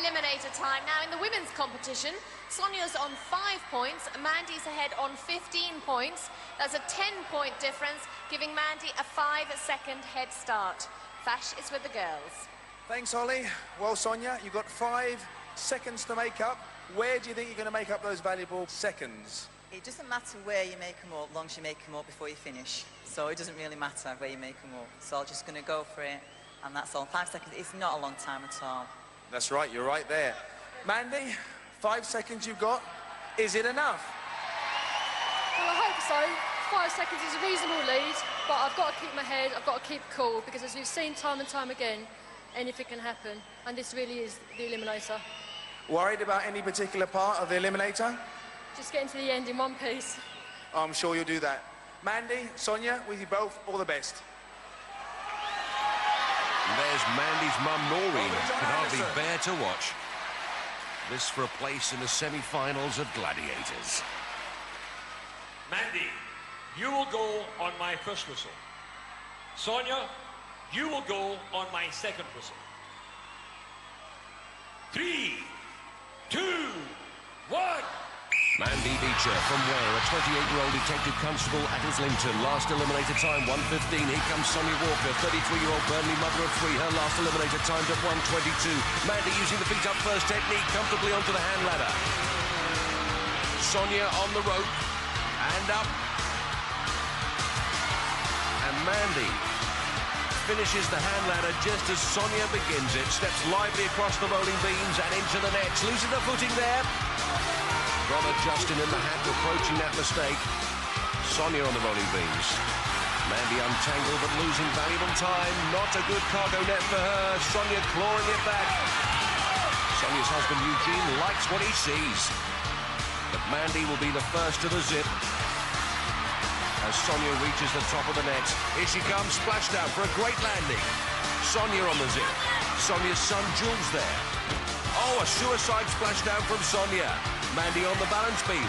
Eliminator time. Now in the women's competition, Sonia's on 5 points, Mandy's ahead on 15 points. That's a 10-point difference, giving Mandy a 5-second head start. Fash is with the girls. Thanks, Holly. Well, Sonia, you've got 5 seconds to make up. Where do you think you're going to make up those valuable seconds? It doesn't matter where you make them up, as long as you make them up before you finish. So it doesn't really matter where you make them up. So I'm just going to go for it, and that's all. 5 seconds is not a long time at all. That's right, you're right there. Mandy, 5 seconds you've got. Is it enough? Well, I hope so. 5 seconds is a reasonable lead, but I've got to keep my head, I've got to keep cool, because as we've seen time and time again, anything can happen, and this really is the eliminator. Worried about any particular part of the eliminator? Just getting to the end in one piece. I'm sure you'll do that. Mandy, Sonia, with you both, all the best. And there's Mandy's mum, Noreen, can hardly bear to watch. This for a place in the semi-finals of Gladiators. Mandy, you will go on my first whistle. Sonia, you will go on my second whistle. 3, 2, 1. Mandy Beacher from Wirral, a 28-year-old detective constable at Islington. Last eliminated time, 1:15. Here comes Sonia Walker, 33-year-old Burnley mother of 3. Her last eliminated time's at 1:22. Mandy using the feet up first technique, comfortably onto the hand ladder. Sonia on the rope, and up. And Mandy finishes the hand ladder just as Sonia begins it. Steps lively across the rolling beams and into the nets. Loses her footing there. Brother Justin in the hat approaching that mistake. Sonia on the rolling beams. Mandy untangled but losing valuable time. Not a good cargo net for her. Sonia clawing it back. Sonia's husband Eugene likes what he sees. But Mandy will be the first to the zip as Sonia reaches the top of the net. Here she comes, splashed out for a great landing. Sonia on the zip. Sonia's son Jules there. Oh, a suicide splashdown from Sonia. Mandy on the balance beam.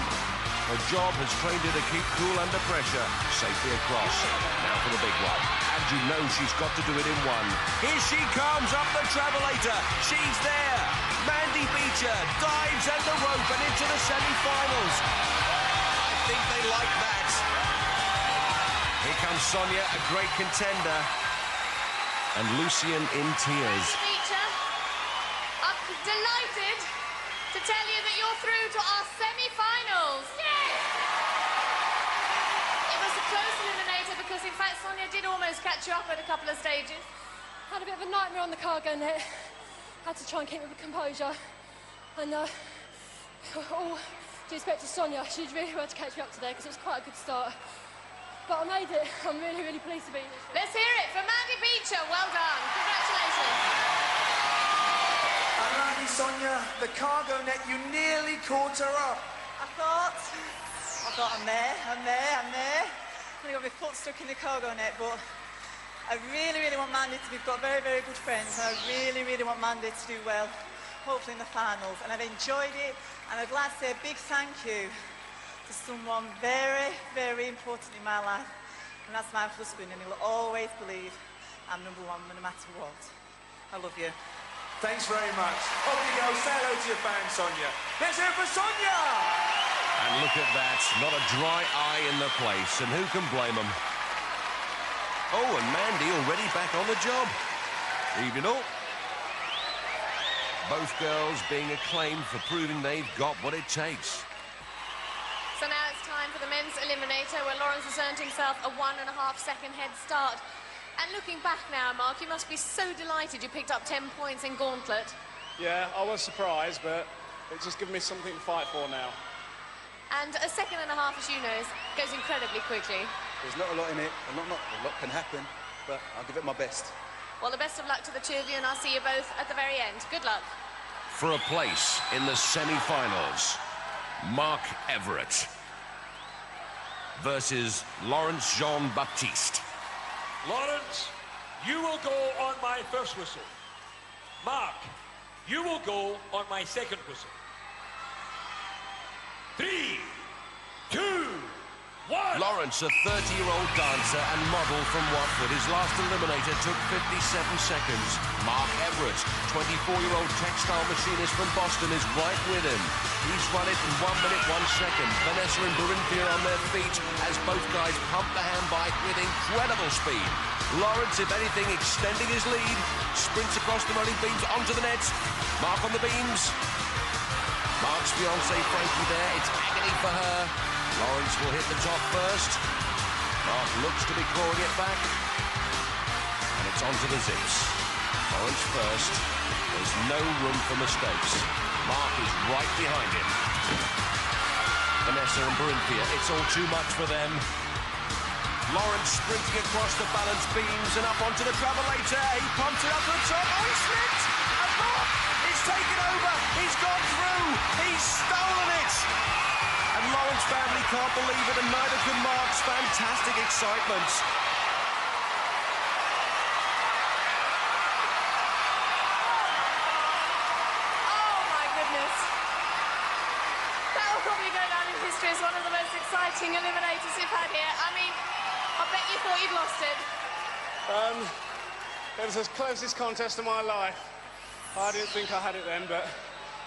Her job has trained her to keep cool under pressure. Safely across. Now for the big one. And you know she's got to do it in one. Here she comes up the travelator. She's there. Mandy Beacher dives at the rope and into the semi-finals. I think they like that. Here comes Sonia, a great contender. And Lucien in tears. Mandy Beacher, I'm delighted to tell you that you're through to our semi-finals. Yes! It was a close eliminator because, in fact, Sonia did almost catch you up at a couple of stages. Had a bit of a nightmare on the cargo net. Had to try and keep my composure. And all due respect to Sonia, she's really had to catch me up today because it was quite a good start. But I made it. I'm really, really pleased to be here. Let's hear it for Mandy Beacher. Well done. Congratulations. And Mandy, Sonia, the cargo net, you nearly caught her up. I thought I'm there. I got my foot stuck in the cargo net, but I really, really want Mandy to. We've got very, very good friends, and I really, really want Mandy to do well, hopefully in the finals. And I've enjoyed it, and I'd like to say a big thank you to someone very, very important in my life, and that's my husband, and he'll always believe I'm #1 no matter what. I love you. Thanks very much. Off you go. Say hello to your fans, Sonia. Let's hear it for Sonia! And look at that. Not a dry eye in the place. And who can blame them? Oh, and Mandy already back on the job. Evening all. Both girls being acclaimed for proving they've got what it takes. So now it's time for the men's eliminator, where Lawrence has earned himself a 1.5 second head start. And looking back now, Mark, you must be so delighted you picked up 10 points in Gauntlet. Yeah, I was surprised, but it's just given me something to fight for now. And a second and a half, as you know, goes incredibly quickly. There's not a lot in it, and not a lot can happen, but I'll give it my best. Well, the best of luck to the two of you, and I'll see you both at the very end. Good luck. For a place in the semi-finals, Mark Everitt versus Lawrence Jean-Baptiste. Lawrence, you will go on my first whistle. Mark, you will go on my second whistle. 3, 2, 1. Lawrence, a 30-year-old dancer and model from Watford. His last eliminator took 57 seconds. Mark Everitt, 24-year-old textile machinist from Boston, is right with him. He's run it in 1 minute, 1 second. Vanessa and Burnley on their feet as both guys pump the handbike with incredible speed. Lawrence, if anything, extending his lead, sprints across the rolling beams onto the nets. Mark on the beams. Mark's fiancée Frankie there. It's agony for her. Lawrence will hit the top first. Mark looks to be clawing it back. And it's onto the zips. Lawrence first. There's no room for mistakes. Mark is right behind him. Vanessa and Brinthia, it's all too much for them. Lawrence sprinting across the balance beams and up onto the travelator. He pumps it up to the top. Oh, he slipped! And Mark is taken over. He's gone through. He's stolen it. And Lawrence family can't believe it, and neither can Mark's fantastic excitement. Oh, my goodness. That will probably go down in history as one of the most exciting eliminators you've had here. I mean, I bet you thought you'd lost it. It was the closest contest of my life. I didn't think I had it then, but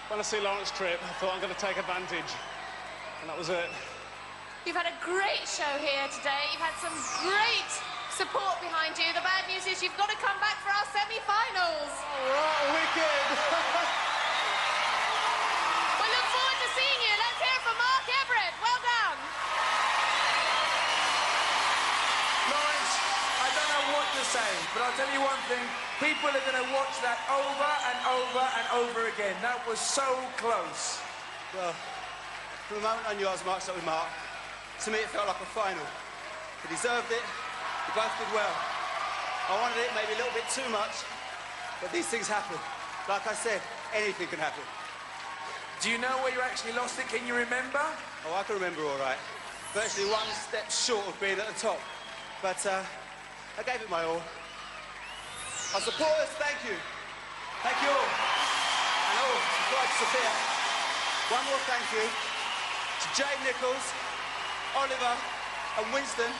when I see Lawrence trip, I thought I'm going to take advantage. And that was it. You've had a great show here today. You've had some great support behind you. The bad news is you've got to come back for our semi-finals. All right, wicked. We look forward to seeing you. Let's hear it from Mark Everitt. Well done. Lawrence, I don't know what to say, but I'll tell you one thing. People are going to watch that over and over and over again. That was so close. Well, from the moment I knew I was marched up with Mark, to me it felt like a final. He deserved it. We both did well. I wanted it maybe a little bit too much, but these things happen. Like I said, anything can happen. Do you know where you actually lost it? Can you remember? Oh, I can remember all right. Virtually one step short of being at the top. But I gave it my all. Our supporters, thank you. Thank you all. And all, before I disappear, one more thank you to Jane Nichols, Oliver and Winston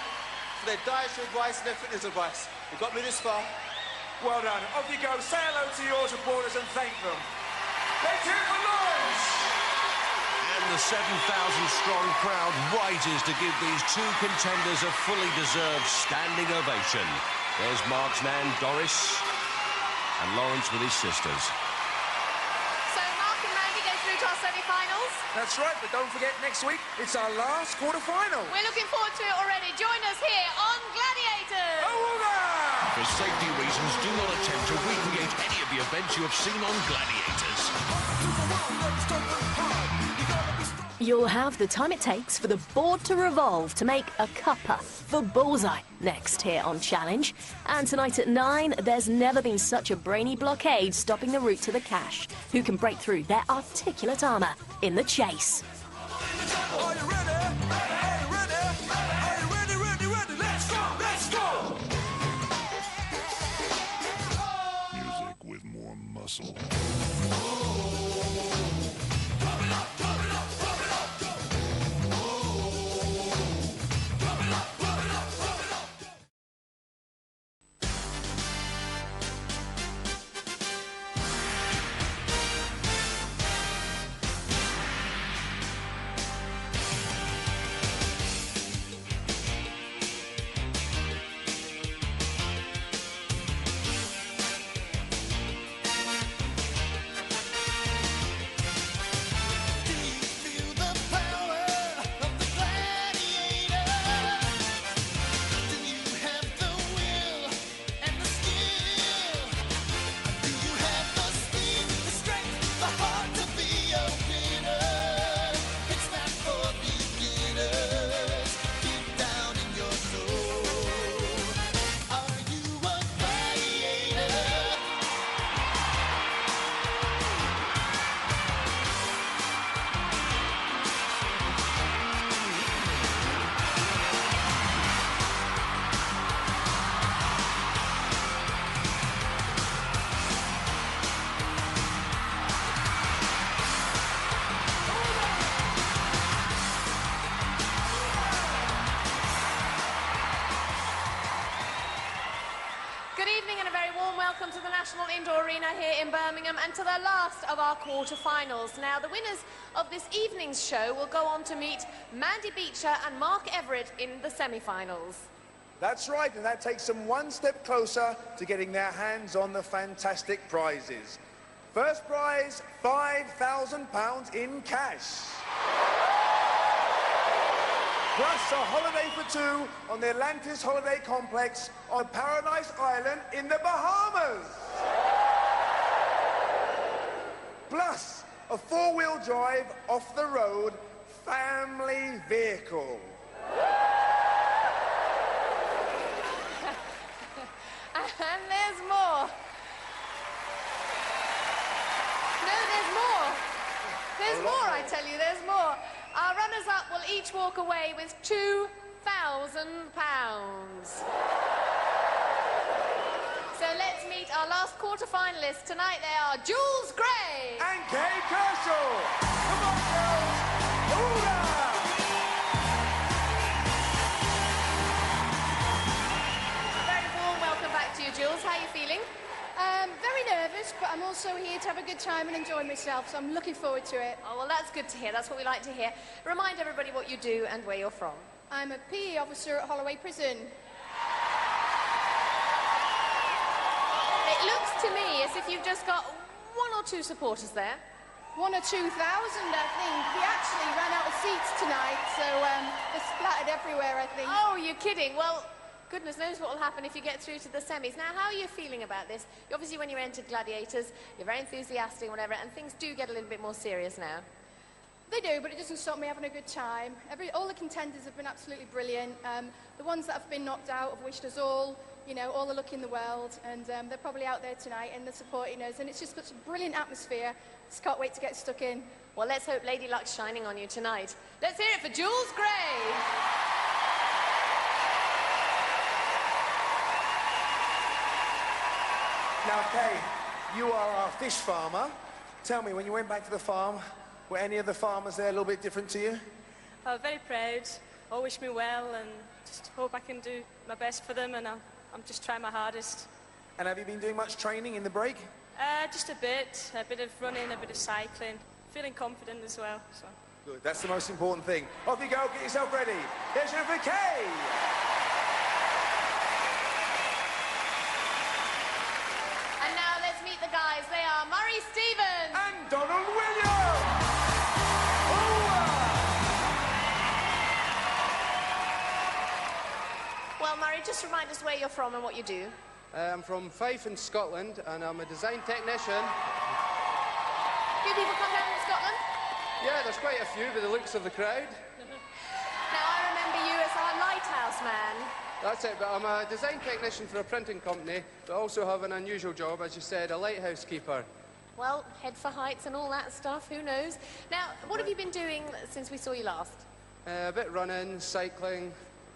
for their dietary advice and their fitness advice. They got me this far. Well done. Off you go. Say hello to your supporters and thank them. Let's hear it for Lawrence. And the 7,000-strong crowd rises to give these two contenders a fully deserved standing ovation. There's Mark's nan, Doris, and Lawrence with his sisters. So Mark and Mandy go through to our semi-finals. That's right, but don't forget, next week, it's our last quarter-final. We're looking forward to it already. Join us here on Gladiators. For safety reasons, do not attempt to recreate any of the events you have seen on Gladiators. You'll have the time it takes for the board to revolve to make a cuppa for Bullseye next here on Challenge. And tonight at 9, there's never been such a brainy blockade stopping the route to the cash. Who can break through their articulate armour in the chase? Are you ready? Are you ready? Are you ready, ready, ready? Let's go, let's go! Music with more muscle. evening and a very warm welcome to the National Indoor Arena here in Birmingham and to the last of our quarter-finals. Now, the winners of this evening's show will go on to meet Mandy Beacher and Mark Everitt in the semi-finals. That's right, and that takes them one step closer to getting their hands on the fantastic prizes. First prize, £5,000 in cash. Plus a holiday for two on the Atlantis Holiday Complex on Paradise Island in the Bahamas. Plus a four-wheel drive off-the-road family vehicle. And there's more. No, there's more. There's more, I tell you, there's more. Our runners-up will each walk away with £2,000. So let's meet our last quarter-finalists. Tonight they are Jules Gray and Kay Kershaw. Come on, girls. Hoorah! A very warm welcome back to you, Jules. How are you feeling? Very nervous, but I'm also here to have a good time and enjoy myself, so I'm looking forward to it. Oh, well, that's good to hear. That's what we like to hear. Remind everybody what you do and where you're from. I'm a PE officer at Holloway Prison. It looks to me as if you've just got one or two supporters there. 1 or 2,000, I think. We actually ran out of seats tonight, so they're splattered everywhere, I think. Oh, you're kidding. Well, goodness knows what will happen if you get through to the semis. Now, how are you feeling about this? Obviously, when you entered Gladiators, you're very enthusiastic and whatever, and things do get a little bit more serious now. They do, but it doesn't stop me having a good time. All the contenders have been absolutely brilliant. The ones that have been knocked out have wished us all, you know, all the luck in the world, and they're probably out there tonight and they're supporting us, and it's just such a brilliant atmosphere. Just can't wait to get stuck in. Well, let's hope Lady Luck's shining on you tonight. Let's hear it for Jules Gray. Now, Kay, you are our fish farmer. Tell me, when you went back to the farm, were any of the farmers there a little bit different to you? I'm very proud. All wish me well and just hope I can do my best for them, and I'm just trying my hardest. And have you been doing much training in the break? Just a bit of running, a bit of cycling. Feeling confident as well. So. Good, that's the most important thing. Off you go, get yourself ready. Here's your for Kay. And now let's meet the guys. They are Murray Stevens and Donald Williams. Well, Murray, just remind us where you're from and what you do. I'm from Fife in Scotland, and I'm a design technician. Do people come down from Scotland? Yeah, there's quite a few by the looks of the crowd. Now, I remember you as our lighthouse man. That's it, but I'm a design technician for a printing company, but also have an unusual job, as you said, a lighthouse keeper. Well, head for heights and all that stuff, who knows? Now, what have you been doing since we saw you last? A bit running, cycling,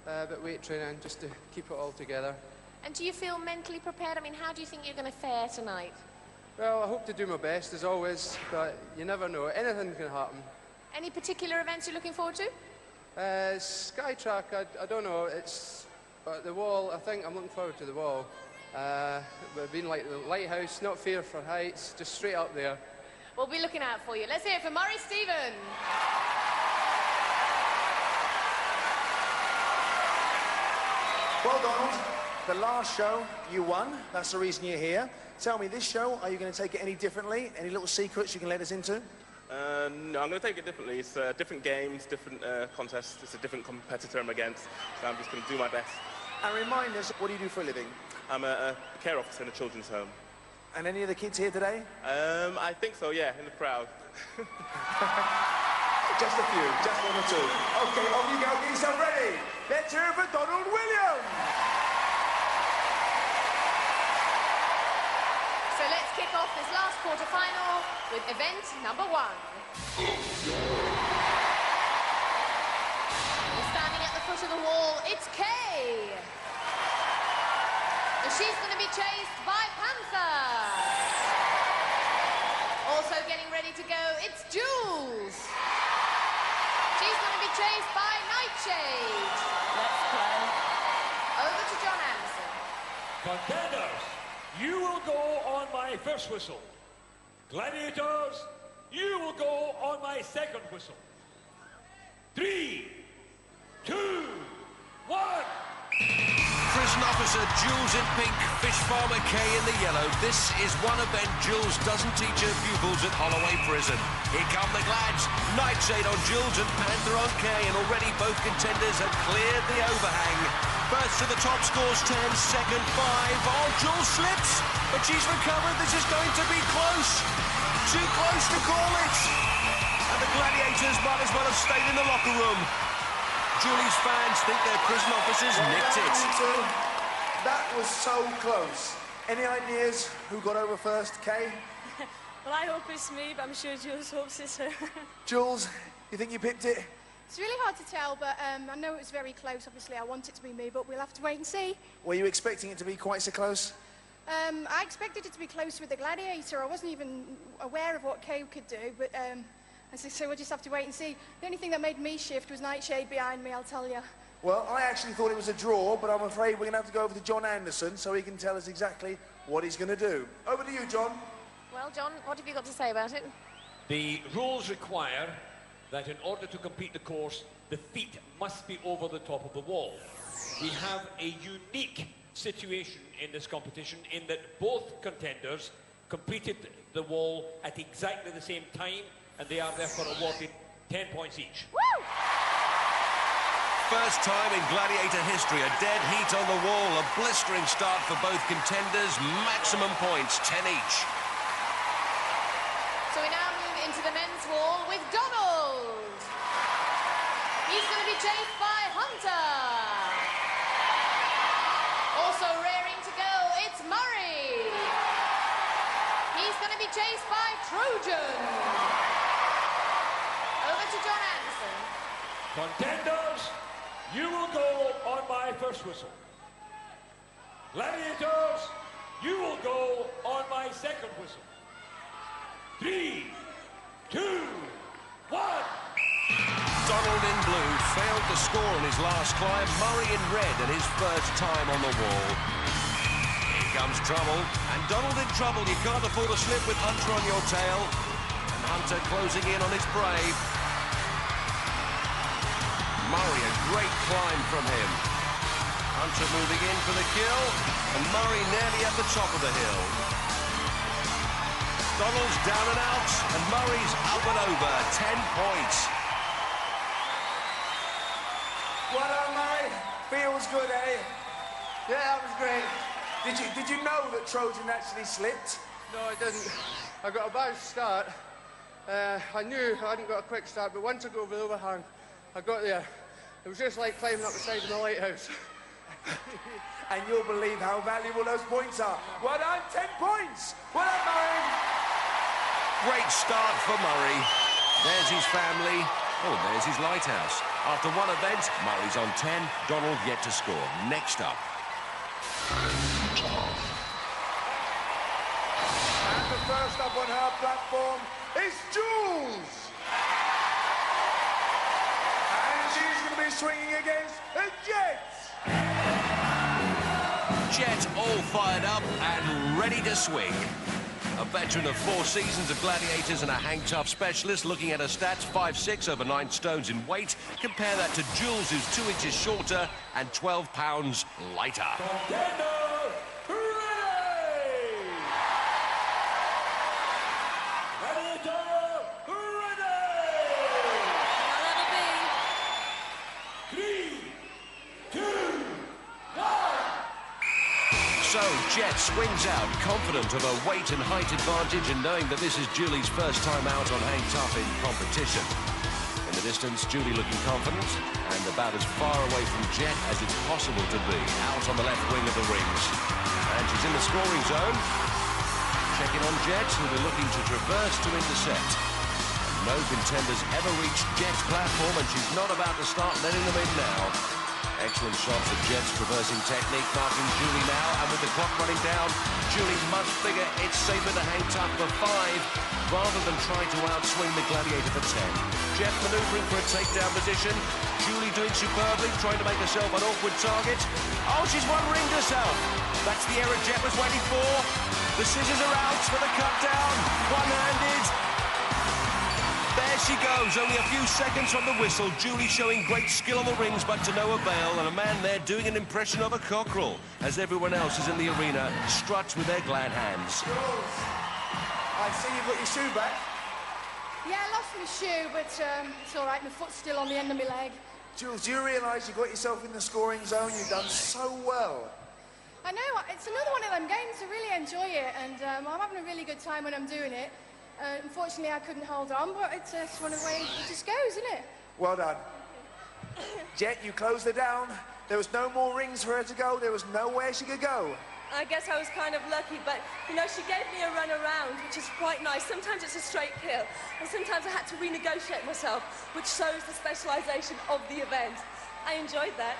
a bit weight training, just to keep it all together. And do you feel mentally prepared? I mean, how do you think you're going to fare tonight? Well, I hope to do my best, as always, but you never know. Anything can happen. Any particular events you're looking forward to? Skytrack, I don't know. But the wall, I think I'm looking forward to the wall. Being like the lighthouse, not fear for heights, just straight up there. We'll be looking out for you. Let's hear it for Murray Stevens. Well, Donald, the last show, you won. That's the reason you're here. Tell me, this show, are you going to take it any differently? Any little secrets you can let us into? No, I'm going to take it differently. It's different games, different contests. It's a different competitor I'm against, so I'm just going to do my best. And remind us, what do you do for a living? I'm a care officer in a children's home. And any of the kids here today? I think so, yeah, in the crowd. Just a few, just one or two. OK, off you go, get yourself ready. Let's hear it for Donald Williams. So let's kick off this last quarter-final with event number 1. We're standing at the foot of the wall. It's Kay. And she's going to be chased by Panther. Also getting ready to go, it's Jules. She's going to be chased by Nightshade. Let's play. Over to John Anderson. Contenders, you will go on my first whistle. Gladiators, you will go on my second whistle. 3, 2, 1. Prison officer Jules in pink, fish farmer Kay in the yellow. This is one event Jules doesn't teach her pupils at Holloway Prison. Here come the Glads. Nightshade on Jules and Panther on Kay, and already both contenders have cleared the overhang. First to the top scores 10, second 5. Oh, Jules slips, but she's recovered. This is going to be close. Too close to call it. And the Gladiators might as well have stayed in the locker room. Julie's fans think their prison officers nicked it. That was so close. Any ideas who got over first, Kay? Well, I hope it's me, but I'm sure Jules hopes it's her. Jules, you think you picked it? It's really hard to tell, but I know it was very close. Obviously, I want it to be me, but we'll have to wait and see. Were you expecting it to be quite so close? I expected it to be close with the Gladiator. I wasn't even aware of what Kay could do, but so we'll just have to wait and see. The only thing that made me shift was Nightshade behind me, I'll tell you. Well, I actually thought it was a draw, but I'm afraid we're going to have to go over to John Anderson so he can tell us exactly what he's going to do. Over to you, John. Well, John, what have you got to say about it? The rules require that in order to complete the course, the feet must be over the top of the wall. We have a unique situation in this competition in that both contenders completed the wall at exactly the same time, and they are therefore awarded 10 points each. Woo! First time in Gladiator history, a dead heat on the wall, a blistering start for both contenders, maximum points, 10 each. So we now move into the men's wall with Donald. He's going to be chased by Hunter. Also rearing to go, it's Murray. He's going to be chased by Trojan. Over to John Anderson. Contenders, you will go on my first whistle. Gladiators, you will go on my second whistle. 3, 2, 1. Donald in blue failed to score on his last climb. Murray in red at his first time on the wall. Here comes trouble, and Donald in trouble. You can't afford to slip with Hunter on your tail. And Hunter closing in on his brave. Murray, a great climb from him. Hunter moving in for the kill, and Murray nearly at the top of the hill. Donald's down and out, and Murray's up and over, 10 points. Well done, Murray. Feels good, eh? Yeah, that was great. Did you know that Trojan actually slipped? No, I didn't. I got a bad start. I knew I hadn't got a quick start, but once I got over the overhang, I got there. It was just like climbing up the side of the lighthouse. And you'll believe how valuable those points are. Well done, 10 points. Well done, Murray. Great start for Murray. There's his family. Oh, there's his lighthouse. After one event, Murray's on 10. Donald yet to score. Next up. And the first up on her platform is Jules. And she's going to be swinging against the Jets. Jet all fired up and ready to swing. A veteran of 4 seasons of Gladiators and a hang-tough specialist, looking at her stats, 5'6", over 9 stones in weight. Compare that to Jules, who's 2 inches shorter and 12 pounds lighter. Contender, ready! Gladiator, ready! 3, 2, 1. So Jet swings out, confident of her weight and height advantage, and knowing that this is Julie's first time out on Hang Tough in competition. In the distance, Julie looking confident and about as far away from Jet as it's possible to be, out on the left wing of the rings. And she's in the scoring zone. Checking on Jet, who'll be looking to traverse to intercept. And no contenders ever reached Jet's platform, and she's not about to start letting them in now. Excellent shots of Jets traversing technique, marking Julie now, and with the clock running down, Julie must figure it's safer to hang tough for 5 rather than try to outswing the Gladiator for 10. Jet manoeuvring for a takedown position. Julie doing superbly, trying to make herself an awkward target. Oh, she's one-ringed herself. That's the error Jet was waiting for. The scissors are out for the cut down. One-handed. There she goes, only a few seconds from the whistle. Julie showing great skill on the rings, but to no avail, and a man there doing an impression of a cockerel, as everyone else is in the arena, struts with their glad hands. I see you've got your shoe back. Yeah, I lost my shoe, but it's all right. My foot's still on the end of my leg. Jules, do you realise you got yourself in the scoring zone? You've done so well. I know, it's another one of them games. I really enjoy it, and I'm having a really good time when I'm doing it. Unfortunately, I couldn't hold on, but it's one of the ways it just goes, isn't it? Well done. Jet, you closed her down. There was no more rings for her to go. There was nowhere she could go. I guess I was kind of lucky, but, you know, she gave me a run around, which is quite nice. Sometimes it's a straight kill, and sometimes I had to renegotiate myself, which shows the specialisation of the event. I enjoyed that.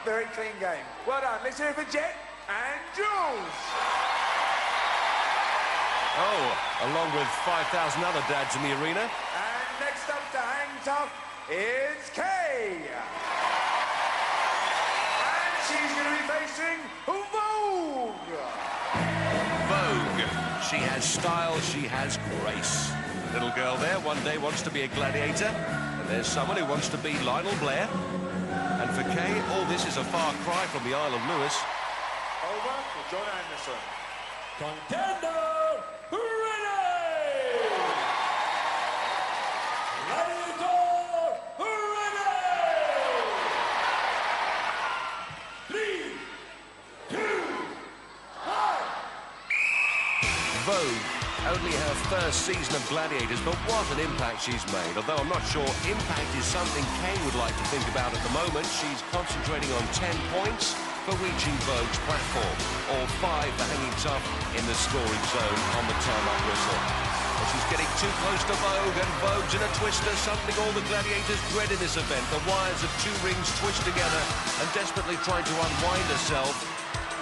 Very clean game. Well done. Let's hear it for Jet and Jules. Oh, along with 5,000 other dads in the arena. And next up to hang tough is Kay. And she's going to be facing Vogue. Vogue. She has style, she has grace. The little girl there one day wants to be a gladiator, and there's someone who wants to be Lionel Blair. And for Kay, all this is a far cry from the Isle of Lewis. Over for John Anderson. Contender ready! Gladiator ready! 3, 2, 1. Vogue, only her first season of Gladiators, but what an impact she's made. Although I'm not sure impact is something Kay would like to think about at the moment. She's concentrating on 10 points for reaching Vogue's platform, or 5 for hanging tough in the scoring zone on the time-up whistle. But she's getting too close to Vogue, and Vogue's in a twister, something all the gladiators dread in this event. The wires of 2 rings twist together and desperately trying to unwind herself.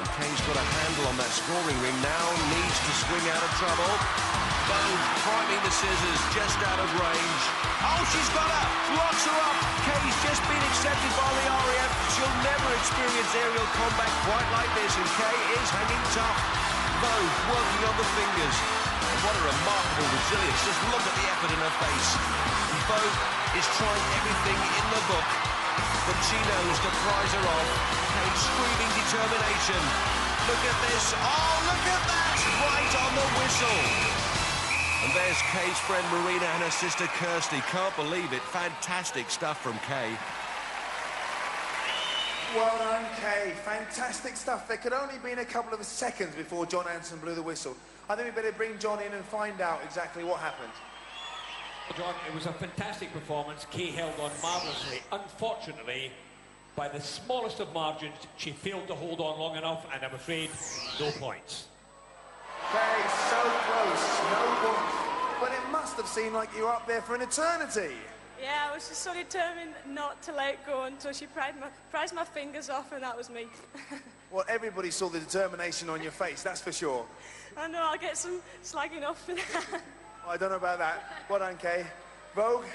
And Kay's got a handle on that scoring ring, now needs to swing out of trouble. Vogue priming the scissors, just out of range. Oh, she's got her! Locks her up! Kay's just been accepted by the RAF. She'll never experience aerial combat quite like this, and Kay is hanging tough. Vogue working on the fingers. And what a remarkable resilience. Just look at the effort in her face. And Vogue is trying everything in the book, but she knows to prize her off. Kay screaming determination. Look at this. Oh, look at that! Right on the whistle. And there's Kay's friend Marina and her sister Kirsty. Can't believe it. Fantastic stuff from Kay. Well done, Kay. Fantastic stuff. There could only been a couple of seconds before John Anderson blew the whistle. I think we better bring John in and find out exactly what happened. John, it was a fantastic performance. Kay held on marvellously. Unfortunately, by the smallest of margins, she failed to hold on long enough, and I'm afraid no points. Kay, so close, no points. But it must have seemed like you were up there for an eternity. Yeah, I was just so determined not to let go until she prized my fingers off, and that was me. Well, everybody saw the determination on your face, that's for sure. I know, I'll get some slagging off for that. Well, I don't know about that. Well done, Kay. Vogue,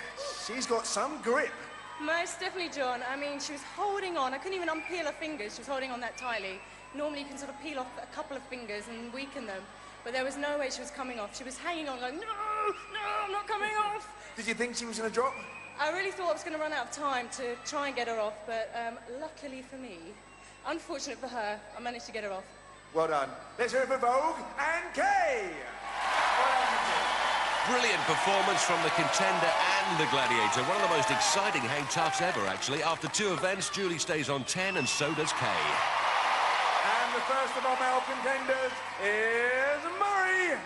she's got some grip. Most definitely, John. I mean, she was holding on. I couldn't even unpeel her fingers. She was holding on that tightly. Normally, you can sort of peel off a couple of fingers and weaken them. But there was no way she was coming off. She was hanging on, like, no, I'm not coming off. Did you think she was going to drop? I really thought I was going to run out of time to try and get her off, but luckily for me, unfortunate for her, I managed to get her off. Well done. Let's hear it for Vogue and Kay. Brilliant performance from the contender and the gladiator. One of the most exciting hang toughs ever, actually. After 2 events, Julie stays on 10, and so does Kay. And the first of our male contenders is Murray.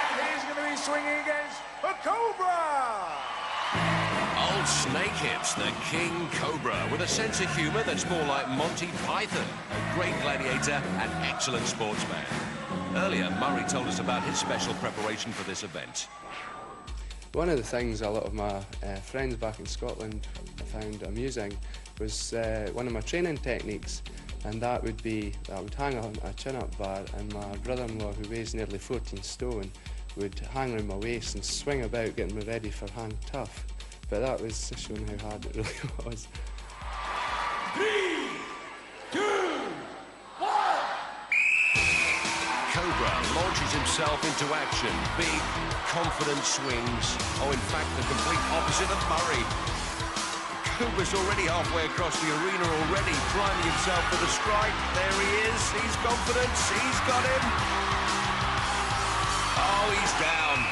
And he's going to be swinging against a Cobra. Old Snake Hips, the King Cobra, with a sense of humour that's more like Monty Python. A great gladiator and excellent sportsman. Earlier, Murray told us about his special preparation for this event. One of the things a lot of my friends back in Scotland found amusing was one of my training techniques, and that would be I would hang on a chin-up bar, and my brother-in-law, who weighs nearly 14 stone, would hang around my waist and swing about getting me ready for hang tough. But that was showing how hard it really was. 3, 2, 1. Cobra launches himself into action. Big, confident swings. Oh, in fact, the complete opposite of Murray. Cobra's already halfway across the arena already, priming himself for the strike. There he is. He's confident. He's got him. Oh, he's down.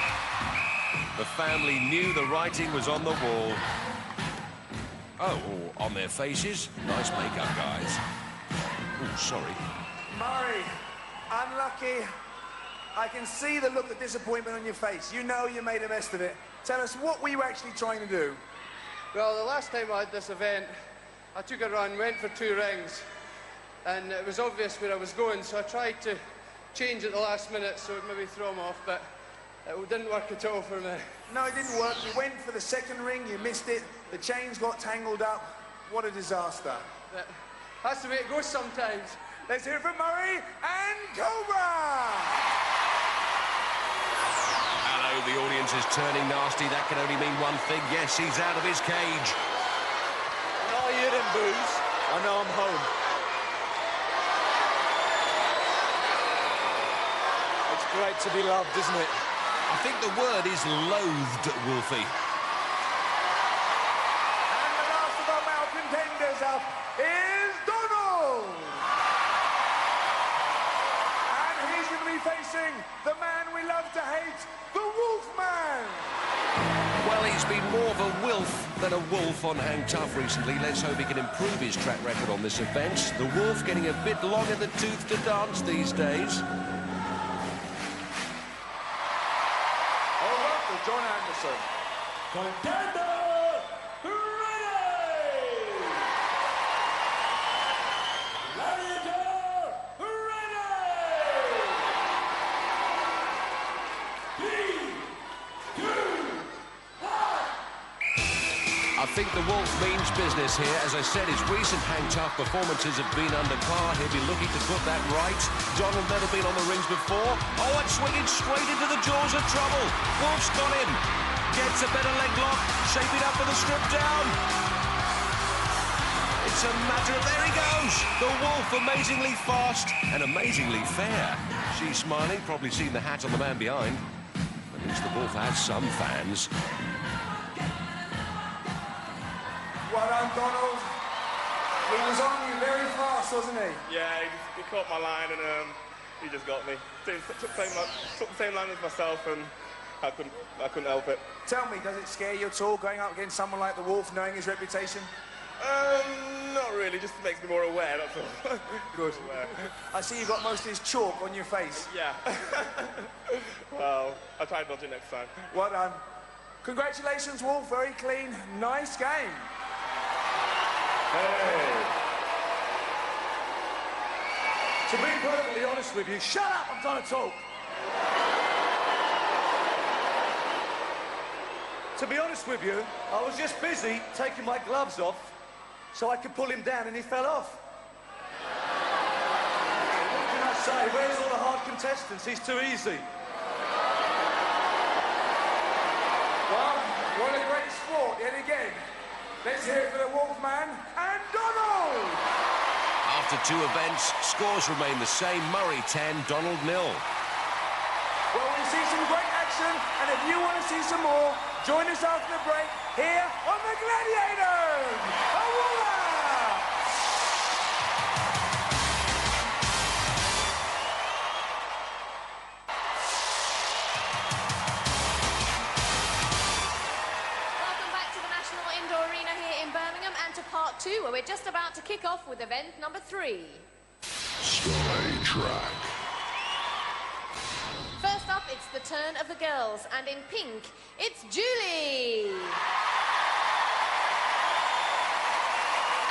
The family knew the writing was on the wall. Oh, on their faces. Nice makeup, guys. Oh, sorry. Murray, unlucky. I can see the look of disappointment on your face. You know you made the best of it. Tell us, what were you actually trying to do? Well, the last time I had this event, I took a run, went for 2 rings, and it was obvious where I was going, so I tried to change at the last minute so it would maybe throw him off, but it didn't work at all for me. No, it didn't work. You went for the second ring, you missed it, the chains got tangled up. What a disaster. That's the way it goes sometimes. Let's hear it from Murray and Cobra! Hello, the audience is turning nasty. That can only mean one thing. Yes, he's out of his cage. When I hear them boos, I know I'm home. It's great to be loved, isn't it? I think the word is loathed, Wolfie. And the last of our male contenders up is Donald! And he's going to be facing the man we love to hate, the Wolfman! Well, he's been more of a wilf than a wolf on Hang Tough recently. Let's hope he can improve his track record on this event. The wolf getting a bit long in the tooth to dance these days. John Anderson. Contender ready! Gladiator ready! 3, 2, 1. I think the wolf means business here. As I said, his recent Hang Tough performances have been under par. He'll be looking to put that right. Donald never been on the rings before. Oh, and swinging straight into the jaws of trouble. Wolf's got him. Gets a better leg lock. Shaping up for the strip down. It's a matter of... There he goes. The wolf amazingly fast and amazingly fair. She's smiling, probably seen the hat on the man behind. At least the wolf has some fans. Well done, Donald. He was on you very fast, wasn't he? Yeah, he caught my line and he just got me. Took the same line as myself and I couldn't help it. Tell me, does it scare you at all going up against someone like the Wolf, knowing his reputation? Not really, just makes me more aware, that's all. Good. I see you've got most of his chalk on your face. Yeah. Well, I'll try to dodge it next time. Well done. Congratulations, Wolf, very clean, nice game. Hey. To be perfectly honest with you, shut up, I'm trying to talk. To be honest with you, I was just busy taking my gloves off so I could pull him down and he fell off. What can I say? Where's all the hard contestants? He's too easy. Well, what a great sport yet again. Let's hear it for the Wolfman and Donald! After 2 events, scores remain the same. Murray 10, Donald 0. Well, we'll see some great action, and if you want to see some more, join us after the break here on the Gladiators! Awoola! Welcome back to the National Indoor Arena here in Birmingham and to part 2, where we're just about to kick off with event number 3. Sky Track. First up, it's the turn of the girls, and in pink, it's Julie.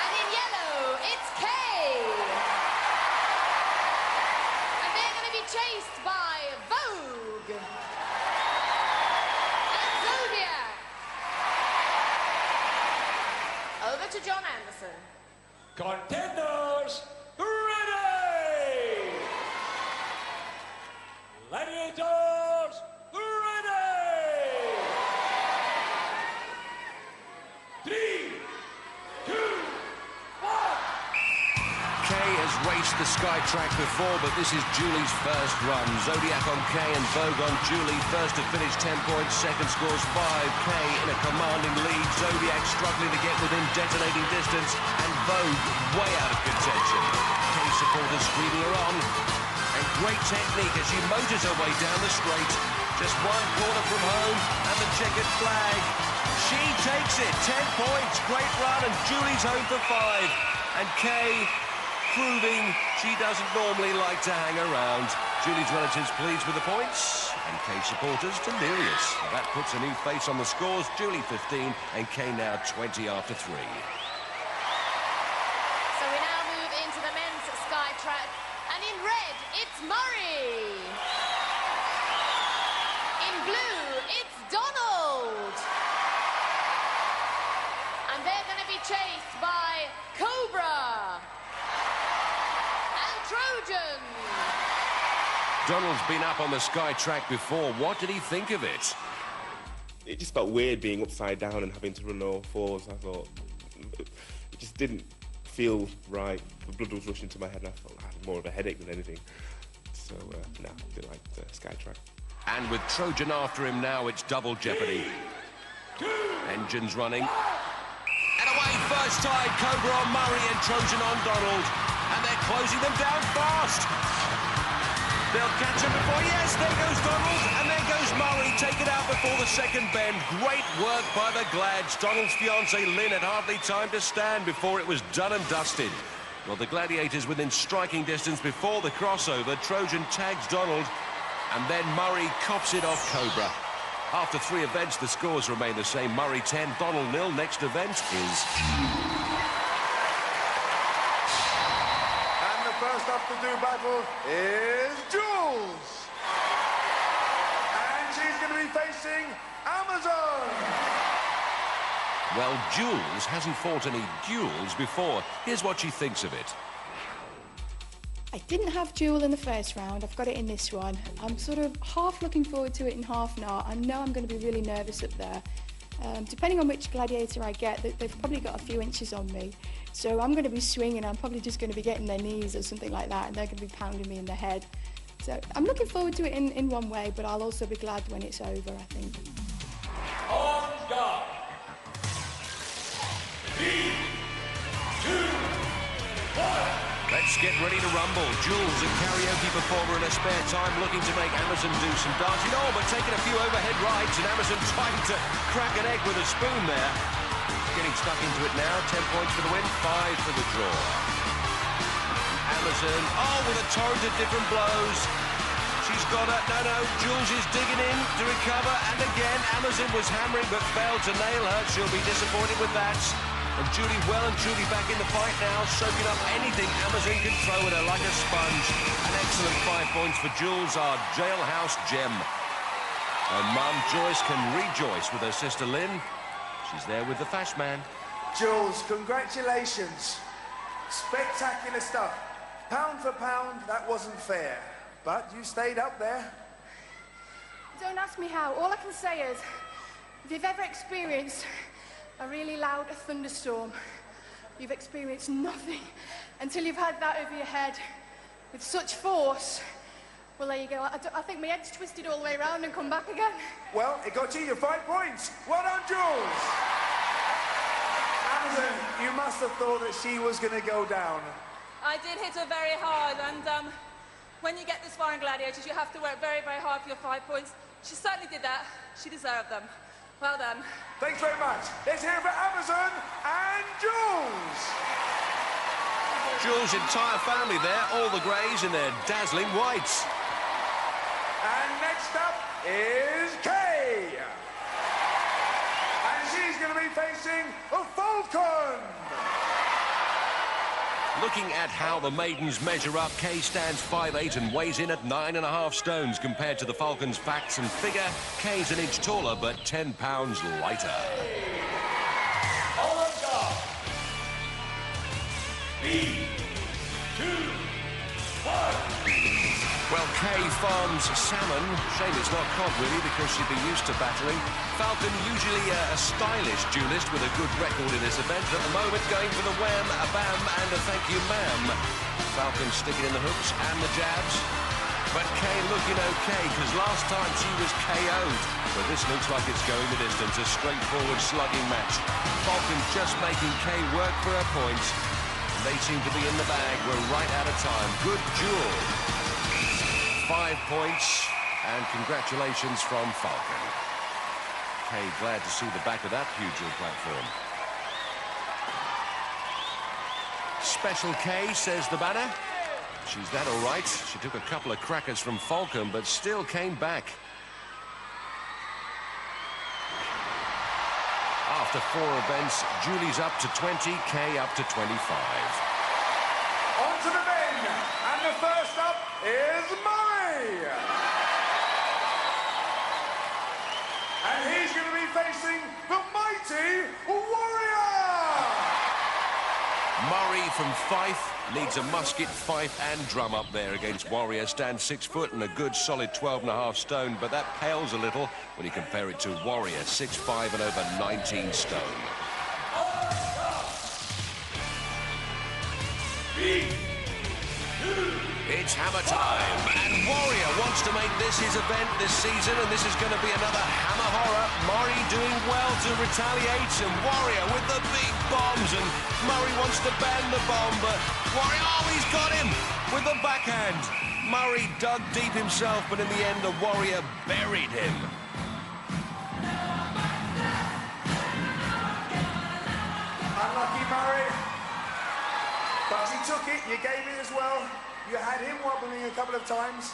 And in yellow, it's Kay. And they're going to be chased by Vogue. And Zodiac. Contenders, ready! Gladiators, ready! 3, 2, 1. Kay has raced the Sky Track before, but this is Julie's first run. Zodiac on Kay and Vogue on Julie. First to finish 10 points, second scores 5. Kay in a commanding lead. Zodiac struggling to get within detonating distance, and Vogue way out of contention. Kay supporters screaming her on. And great technique as she motors her way down the straight. Just one corner from home, and the checkered flag. She takes it, 10 points, great run, and Julie's home for 5. And Kay proving she doesn't normally like to hang around. Julie's relatives pleased with the points, and Kay supporters delirious. That puts a new face on the scores. Julie 15, and Kay now 20 after 3. So we now move into the men's Sky Track, and in red, it's Murray. In blue, it's Donald. And they're going to be chased by Cobra and Trojan. Donald's been up on the Sky Track before. What did he think of it? It just felt weird being upside down and having to run all fours. I thought it just didn't feel right. The blood was rushing to my head, and I thought I had more of a headache than anything. So, no, I didn't like the Sky Track. And with Trojan after him now, it's double jeopardy. Engines running. And away first time, Cobra on Murray and Trojan on Donald. And they're closing them down fast. They'll catch him before, yes, there goes Donald, and there goes Murray, take it out before the second bend. Great work by the Glads. Donald's fiancée Lynn had hardly time to stand before it was done and dusted. Well, the Gladiators within striking distance before the crossover. Trojan tags Donald, and then Murray cops it off Cobra. After 3 events, the scores remain the same. Murray 10, Donald 0. Next event is... First up to do battle is Jules. And she's going to be facing Amazon. Well, Jules hasn't fought any duels before. Here's what she thinks of it. I didn't have Jewel in the first round. I've got it in this one. I'm sort of half looking forward to it and half not. I know I'm going to be really nervous up there. Depending on which gladiator I get, they've probably got a few inches on me. So I'm going to be swinging. I'm probably just going to be getting their knees or something like that, and they're going to be pounding me in the head. So I'm looking forward to it in one way, but I'll also be glad when it's over, I think. On guard. 3, 2, 1. Let's get ready to rumble. Jules, a karaoke performer in her spare time, looking to make Amazon do some dancing. Oh, but taking a few overhead rides, and Amazon trying to crack an egg with a spoon there. Getting stuck into it now. 10 points for the win, 5 for the draw. Amazon, oh, with a torrent of different blows. She's got it. No, Jules is digging in to recover, and again, Amazon was hammering but failed to nail her. She'll be disappointed with that. And Julie well and truly back in the fight now, soaking up anything Amazon can throw at her like a sponge. An excellent 5 points for Jules, our jailhouse gem. Her mum, Joyce, can rejoice with her sister Lynn. She's there with the Fash Man. Jules, congratulations. Spectacular stuff. Pound for pound, that wasn't fair. But you stayed up there. Don't ask me how. All I can say is, if you've ever experienced a really loud thunderstorm, you've experienced nothing until you've had that over your head with such force. Well, there you go. I think my head's twisted all the way around and come back again. Well, it got you your 5 points. Well done, Jules. Amazon, you must have thought that she was going to go down. I did hit her very hard, and when you get this far in Gladiators, you have to work very, very hard for your 5 points. She certainly did that. She deserved them. Well done. Thanks very much. Let's hear it for Amazon and Jules. Jules' entire family there, all the greys in their dazzling whites. And next up is Kay. And she's going to be facing a Falcon. Looking at how the maidens measure up, Kay stands 5'8" and weighs in at 9.5 stones compared to the Falcons' facts and figure. Kay's an inch taller, but 10 pounds lighter. Well, Kay farms salmon. Shame it's not cod, really, because she'd be used to battering. Falcon, usually a stylish duelist with a good record in this event. At the moment, going for the wham, a bam, and a thank you, ma'am. Falcon sticking in the hooks and the jabs. But Kay looking okay, because last time she was KO'd. But this looks like it's going the distance. A straightforward slugging match. Falcon just making Kay work for her points. They seem to be in the bag. We're right out of time. Good duel. 5 points, and congratulations from Falcon. Kay glad to see the back of that huge platform. Special K, says the banner. She's that all right. She took a couple of crackers from Falcon, but still came back. After 4 events, Julie's up to 20, Kay up to 25. On to the men, and the first up is Murray. And he's going to be facing the mighty Warrior. Murray from Fife needs a musket, fife and drum up there against Warrior. Stands 6 foot and a good solid 12.5 stone, but that pales a little when you compare it to Warrior, 6'5" and over 19 stone. It's hammer time, and Warrior wants to make this his event this season, and this is going to be another hammer horror. Murray doing well to retaliate, and Warrior with the big bombs, and Murray wants to ban the bomb, but Warrior, oh, he's got him with the backhand. Murray dug deep himself, but in the end, the Warrior buried him. Unlucky Murray, but he took it, you gave it as well. You had him wobbling a couple of times.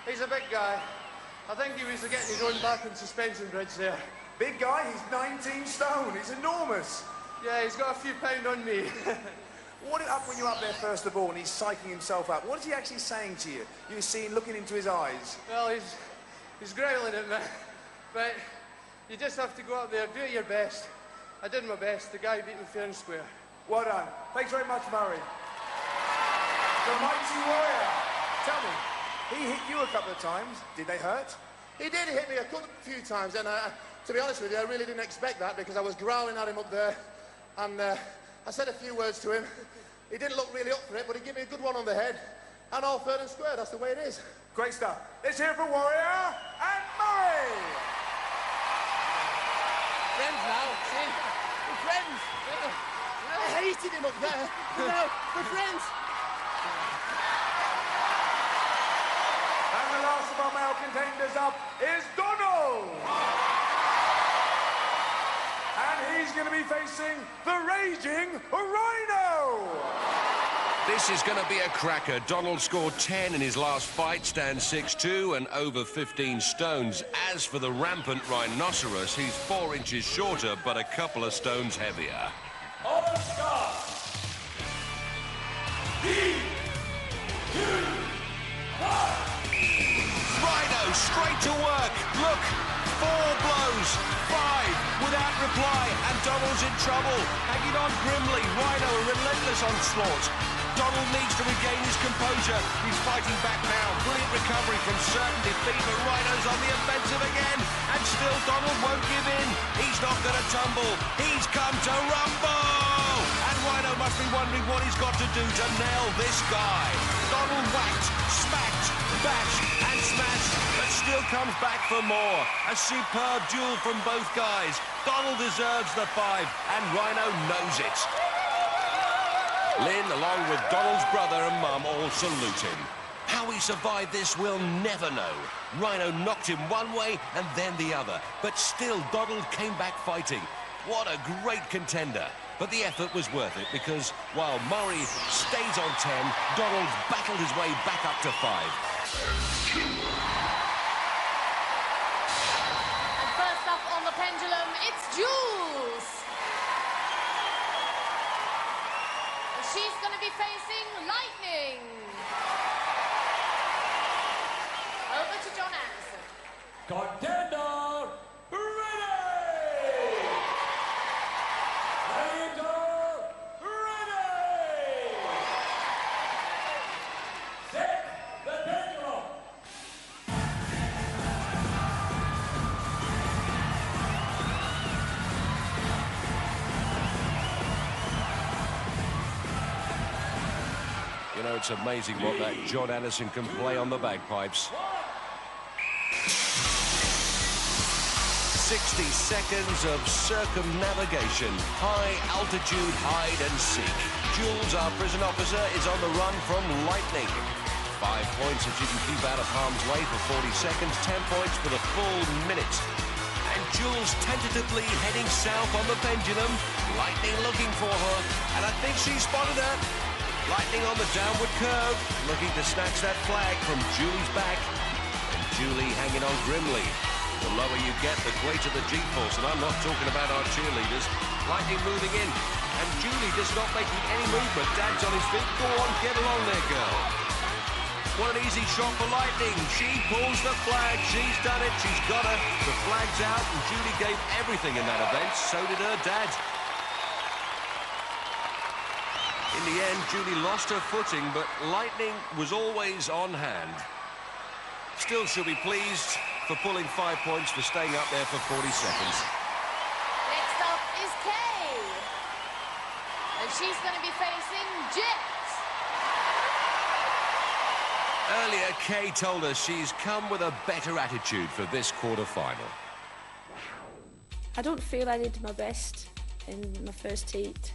He's a big guy. I think he was getting his own back in suspension bridge there. Big guy, he's 19 stone, he's enormous. Yeah, he's got a few pound on me. What up when you're up there first of all and he's psyching himself up? What is he actually saying to you? You see him looking into his eyes. Well, he's growling at me, but you just have to go up there, do your best. I did my best. The guy beat me fair and square. Well done. Thanks very much, Murray. The mighty Warrior. Tell me, he hit you a couple of times. Did they hurt? He did hit me a few times, and to be honest with you, I really didn't expect that because I was growling at him up there, and I said a few words to him. He didn't look really up for it, but he gave me a good one on the head, and all fair and square. That's the way it is. Great stuff. Let's hear it for Warrior and Murray. Friends now, see? We're friends. I hated him up there. No, we're friends. And the last of our male contenders up is Donald. And he's going to be facing the Raging Rhino. This is going to be a cracker. Donald scored 10 in his last fight, stands 6'2" and over 15 stones. As for the rampant rhinoceros, he's 4 inches shorter, but a couple of stones heavier. All stars. Rhino straight to work. Look, 4 blows, 5 without reply, and Donald's in trouble. Hanging on grimly. Rhino a relentless onslaught. Donald needs to regain his composure. He's fighting back now. Brilliant recovery from certain defeat, but Rhino's on the offensive again. And still Donald won't give in. He's not going to tumble. He's come to rumble. And Rhino must be wondering what he's got to do to nail this guy. Donald whacked, smacked, bashed and smashed, but still comes back for more. A superb duel from both guys. Donald deserves the 5, and Rhino knows it. Lynn, along with Donald's brother and mum, all salute him. How he survived this, we'll never know. Rhino knocked him one way and then the other, but still Donald came back fighting. What a great contender. But the effort was worth it because while Murray stays on 10, Donald battled his way back up to 5. And first up on the pendulum, it's Jules. She's going to be facing Lightning. Over to John Anderson. Contender, ready! Contender, ready! You know, it's amazing what that John Anderson can play on the bagpipes. 60 seconds of circumnavigation, high altitude hide and seek. Jules, our prison officer, is on the run from lightning. 5 points if she can keep out of harm's way for 40 seconds, 10 points for the full minute. And Jules tentatively heading south on the pendulum. Lightning looking for her, and I think she spotted her. Lightning on the downward curve, looking to snatch that flag from Julie's back. And Julie hanging on grimly. The lower you get, the greater the G-force, and I'm not talking about our cheerleaders. Lightning moving in, and Julie just not making any movement. Dad's on his feet. Go on, get along there, girl. What an easy shot for Lightning. She pulls the flag. She's done it. She's got her. The flag's out, and Julie gave everything in that event. So did her dad. In the end, Julie lost her footing, but Lightning was always on hand. Still, she'll be pleased for pulling 5 points for staying up there for 40 seconds. Next up is Kay. And she's going to be facing Jet. Earlier, Kay told us she's come with a better attitude for this quarter-final. I don't feel I did my best in my first heat.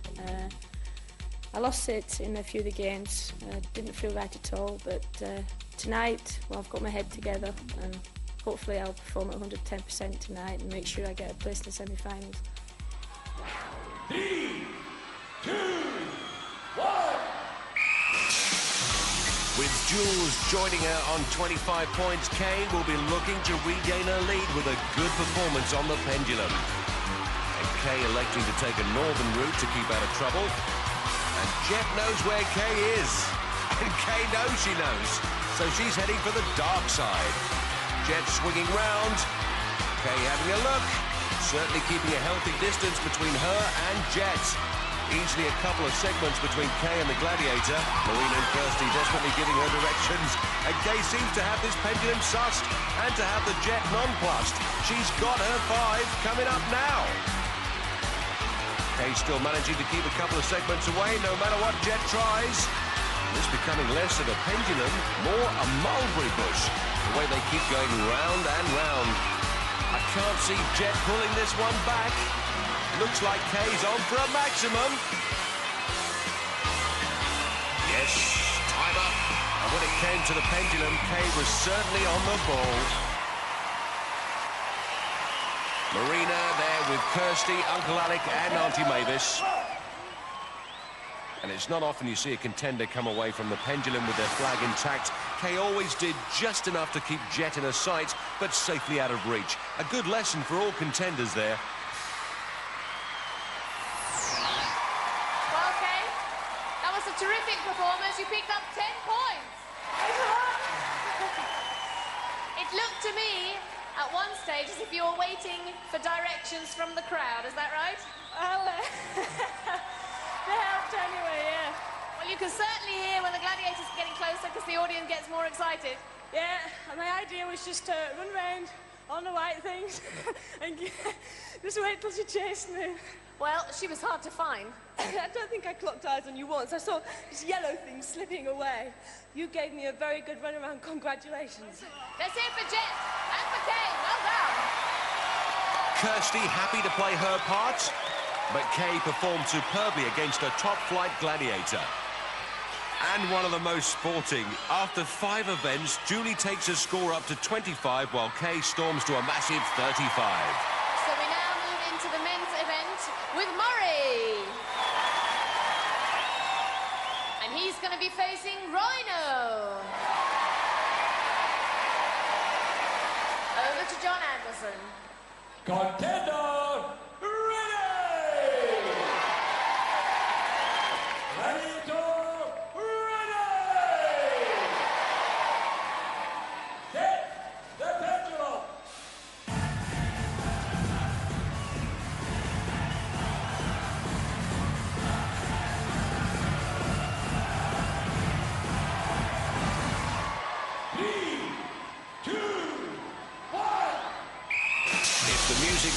I lost it in a few of the games. Didn't feel right at all, but tonight, well, I've got my head together and hopefully I'll perform at 110% tonight and make sure I get a place in the semi-finals. 3, 2, 1. With Jules joining her on 25 points, Kay will be looking to regain her lead with a good performance on the pendulum. And Kay electing to take a northern route to keep out of trouble. And Jet knows where Kay is. And Kay knows she knows. So she's heading for the dark side. Jet swinging round. Kay having a look. Certainly keeping a healthy distance between her and Jet. Easily a couple of segments between Kay and the Gladiator. Marina and Kirsty desperately giving her directions. And Kay seems to have this pendulum sussed and to have the Jet nonplussed. She's got her 5 coming up now. Kay still managing to keep a couple of segments away, no matter what Jet tries. This becoming less of a pendulum, more a mulberry bush. The way they keep going round and round. I can't see Jet pulling this one back. Looks like Kay's on for a maximum. Yes, time up. And when it came to the pendulum, Kay was certainly on the ball. Marina there with Kirsty, Uncle Alec and Auntie Mavis. And it's not often you see a contender come away from the pendulum with their flag intact. Kay always did just enough to keep Jet in her sight, but safely out of reach. A good lesson for all contenders there. Well, Kay, that was a terrific performance. You picked up 10 points. It looked to me at one stage as if you were waiting for directions from the crowd. Is that right? Well, they helped anyway, yeah. Well, you can certainly hear when the Gladiators are getting closer because the audience gets more excited. Yeah, and my idea was just to run around on the white things and just wait till she chased me. Well, she was hard to find. I don't think I clocked eyes on you once. I saw this yellow thing slipping away. You gave me a very good run around. Congratulations. Let's hear for Jet and for Kay. Well done. Kirsty happy to play her part, but Kay performed superbly against a top-flight Gladiator. And one of the most sporting. After 5 events, Julie takes her score up to 25, while Kay storms to a massive 35. So we now move into the men's event with Murray. And he's going to be facing Rhino. Over to John Anderson. Contender, ready! Gladiator, ready! Set the pendulum!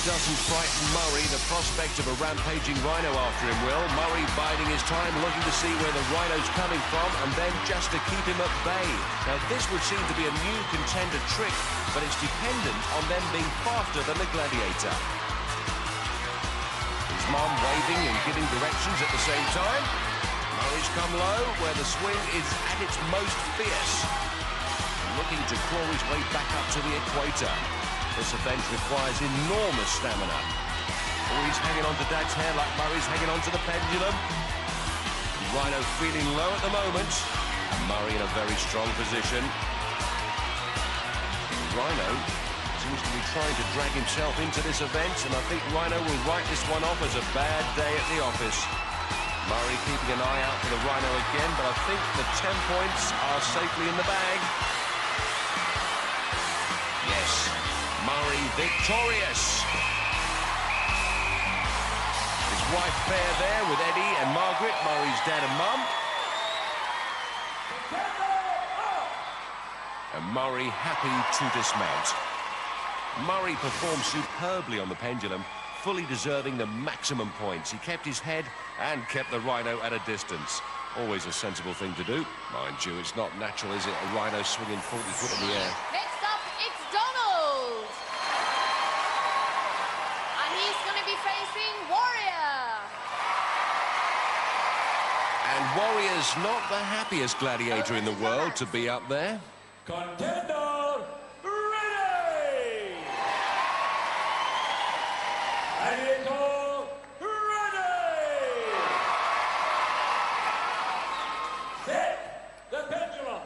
doesn't frighten Murray. The prospect of a rampaging rhino after him will. Murray biding his time, looking to see where the rhino's coming from, and then just to keep him at bay. Now, this would seem to be a new contender trick, but it's dependent on them being faster than the Gladiator. His mum waving and giving directions at the same time. Murray's come low, where the swing is at its most fierce. Looking to claw his way back up to the equator. This event requires enormous stamina. Oh, he's hanging on to Dad's hair like Murray's hanging on to the pendulum. Rhino feeling low at the moment. And Murray in a very strong position. Rhino seems to be trying to drag himself into this event, and I think Rhino will write this one off as a bad day at the office. Murray keeping an eye out for the Rhino again, but I think the 10 points are safely in the bag. Yes. Murray victorious. His wife Fair there with Eddie and Margaret, Murray's dad and mum. And Murray happy to dismount. Murray performed superbly on the pendulum, fully deserving the maximum points. He kept his head and kept the Rhino at a distance. Always a sensible thing to do. Mind you, it's not natural, is it? A Rhino swinging 40 foot in the air. Next up, it's Donald. And he's going to be facing Warrior. And Warrior's not the happiest gladiator in the world to be up there. Contender, ready! Gladiator, ready! Set the pendulum.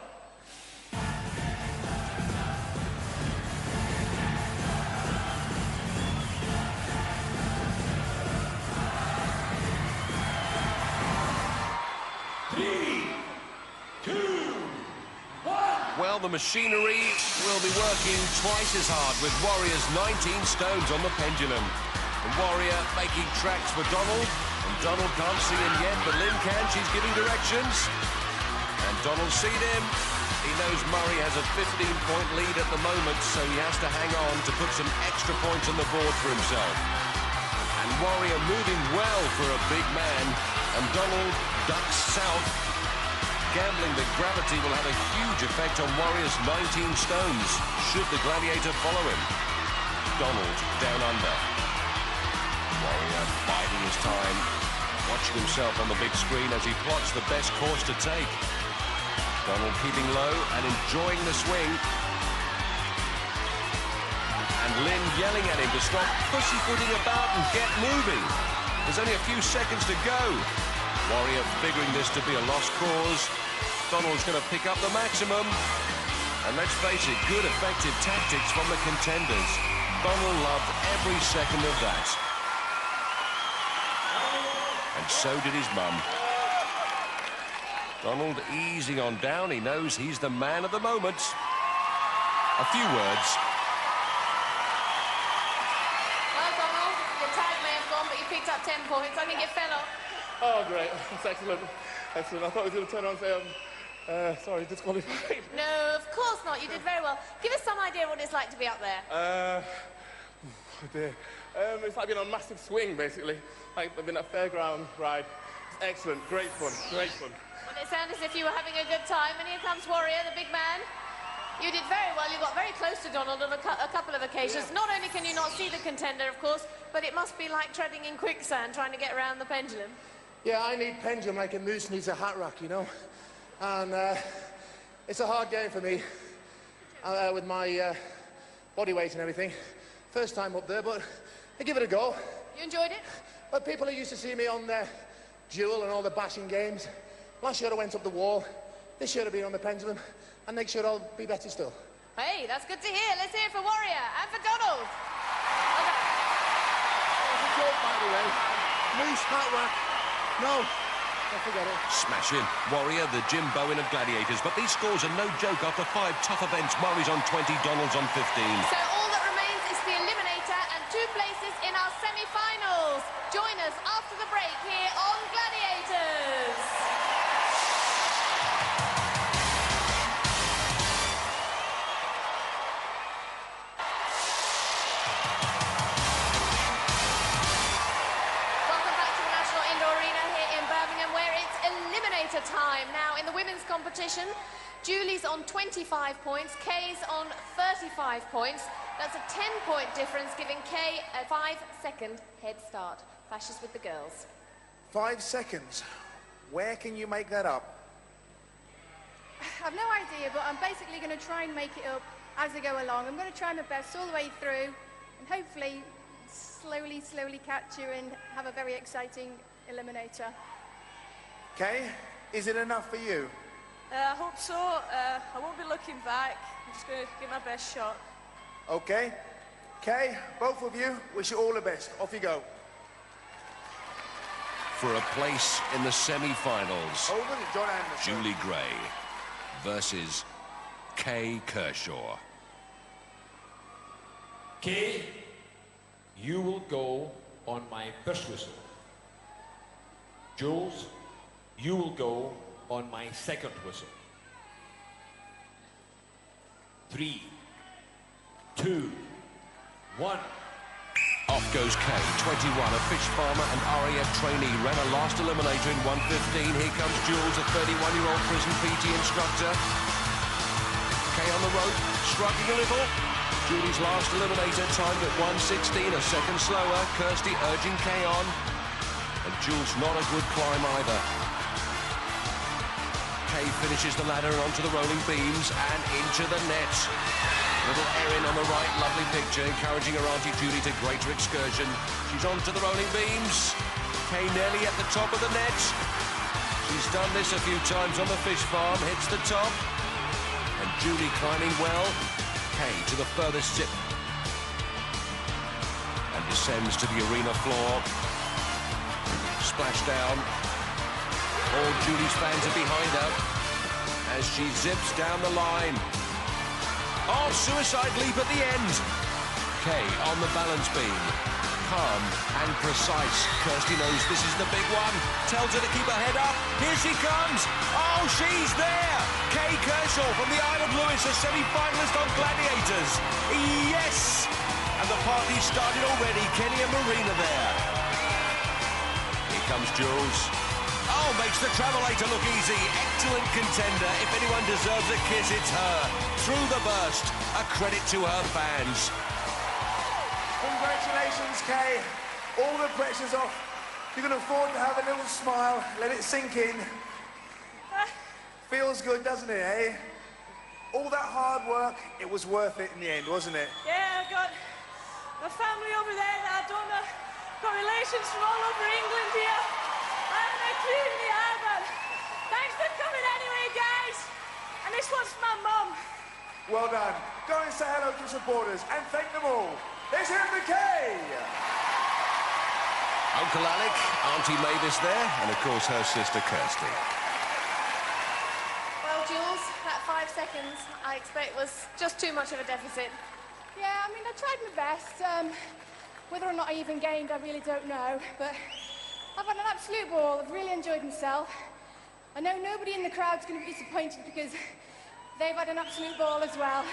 Well, the machinery will be working twice as hard with Warrior's 19 stones on the pendulum. And Warrior making tracks for Donald. And Donald can't see him yet, but Lynn can. She's giving directions. And Donald's seen him. He knows Murray has a 15-point lead at the moment, so he has to hang on to put some extra points on the board for himself. And Warrior moving well for a big man. And Donald ducks south, gambling that gravity will have a huge effect on Warrior's 19 stones, should the Gladiator follow him. Donald down under. Warrior biding his time, watching himself on the big screen as he plots the best course to take. Donald keeping low and enjoying the swing. And Lynn yelling at him to stop pussyfooting about and get moving. There's only a few seconds to go. Warrior figuring this to be a lost cause. Donald's going to pick up the maximum. And let's face it, good effective tactics from the contenders. Donald loved every second of that. And so did his mum. Donald easing on down. He knows he's the man of the moment. A few words. Well, Donald, your tag may have gone, but you picked up 10 points. I think it fell off. Oh, great. That's excellent. Excellent. I thought he was going to turn around and say, sorry, disqualified. No, of course not. You did very well. Give us some idea what it's like to be up there. Oh dear. It's like being on a massive swing, basically. Like being at a fairground ride. It's excellent. Great fun. Great fun. Well, it sounds as if you were having a good time. And here comes Warrior, the big man. You did very well. You got very close to Donald on a couple of occasions. Yeah. Not only can you not see the contender, of course, but it must be like treading in quicksand, trying to get around the pendulum. Yeah, I need pendulum like a moose needs a hat rack, you know. And it's a hard game for me with my body weight and everything. First time up there, but I give it a go. You enjoyed it? But people are used to see me on the duel and all the bashing games. Last year I went up the wall. This year I'll be on the pendulum. And next year I'll be better still. Hey, that's good to hear. Let's hear it for Warrior and for Donald. It's a joke, by the way. Moose hat rack. No. Don't forget it. Smashing. Warrior, the Jim Bowen of Gladiators. But these scores are no joke. After 5 tough events, Murray's on 20, Donald's on 15. So all that remains is the eliminator and 2 places in our semi-finals. Join us after the break here on Gladiators. competition. Julie's on 25 points, Kay's on 35 points. That's a 10-point difference, giving Kay a 5-second head start. Clashes with the girls. 5 seconds. Where can you make that up? I've no idea, but I'm basically going to try and make it up as I go along. I'm going to try my best all the way through and hopefully slowly catch you and have a very exciting eliminator. Kay, is it enough for you? I hope so. I won't be looking back. I'm just going to give my best shot. Okay. Kay, both of you, wish you all the best. Off you go. For a place in the semi-finals, Over to John Anderson. Julie Gray versus Kay Kershaw. Kay, you will go on my first whistle. Jules, you will go on my second whistle. 3, 2, 1. Off goes Kay, 21, a fish farmer and RAF trainee, ran a last eliminator in 1:15. Here comes Jules, a 31-year-old prison PT instructor. Kay on the rope, struggling a little. Julie's last eliminator timed at 1:16, a second slower. Kirsty urging Kay on. And Jules not a good climb either. Kay finishes the ladder and onto the rolling beams and into the net. Little Erin on the right, lovely picture, encouraging her Auntie Julie to greater excursion. She's onto the rolling beams. Kay nearly at the top of the net. She's done this a few times on the fish farm, hits the top. And Julie climbing well. Kay to the furthest zip. And descends to the arena floor. Splash down. All Julie's fans are behind her as she zips down the line. Oh, suicide leap at the end. Kay on the balance beam. Calm and precise. Kirsty knows this is the big one. Tells her to keep her head up. Here she comes. Oh, she's there. Kay Kershaw from the Isle of Lewis, a semi-finalist on Gladiators. Yes! And the party's started already. Kenny and Marina there. Here comes Jules. Oh, makes the travelator look easy. Excellent contender. If anyone deserves a kiss, it's her. Through the burst. A credit to her fans. Congratulations, Kay. All the pressure's off. You can afford to have a little smile. Let it sink in. Feels good, doesn't it, eh? All that hard work, it was worth it in the end, wasn't it? Yeah, I've got my family over there that I don't know. Got relations from all over England here. I haven't a clue who they are, but thanks for coming anyway, guys. And this one's for my mum. Well done. Go and say hello to supporters and thank them all. Let's hear it for Kay. Uncle Alec, Auntie Mavis there, and of course her sister Kirsty. Well, Jules, that 5 seconds, I expect, was just too much of a deficit. Yeah, I mean, I tried my best. Whether or not I even gained, I really don't know. But I've had an absolute ball. I've really enjoyed myself. I know nobody in the crowd's going to be disappointed because they've had an absolute ball as well.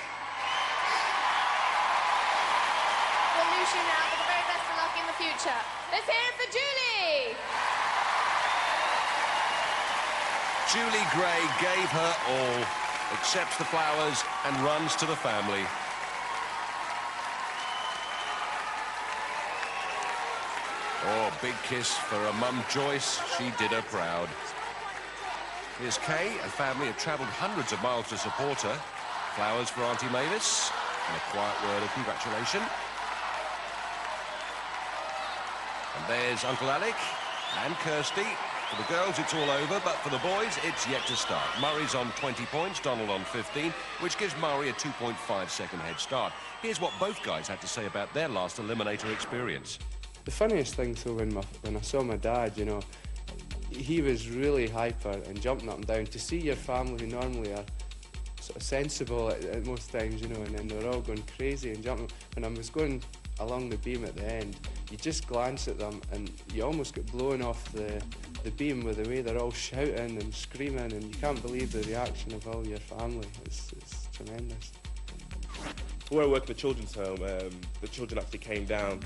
We'll lose you now, but the very best of luck in the future. Let's hear it for Julie! Julie Gray gave her all, accepts the flowers and runs to the family. Oh, big kiss for her mum Joyce. She did her proud. Here's Kay. A family have travelled hundreds of miles to support her. Flowers for Auntie Mavis and a quiet word of congratulation. And there's Uncle Alec and Kirsty. For the girls, it's all over, but for the boys, it's yet to start. Murray's on 20 points, Donald on 15, which gives Murray a 2.5-second head start. Here's what both guys had to say about their last eliminator experience. The funniest thing, so when I saw my dad, you know, he was really hyper and jumping up and down. To see your family who normally are sort of sensible at most times, you know, and then they're all going crazy and jumping. When I was going along the beam at the end, you just glance at them and you almost get blown off the beam with the way they're all shouting and screaming, and you can't believe the reaction of all your family. It's tremendous. Where I work in a children's home, the children actually came down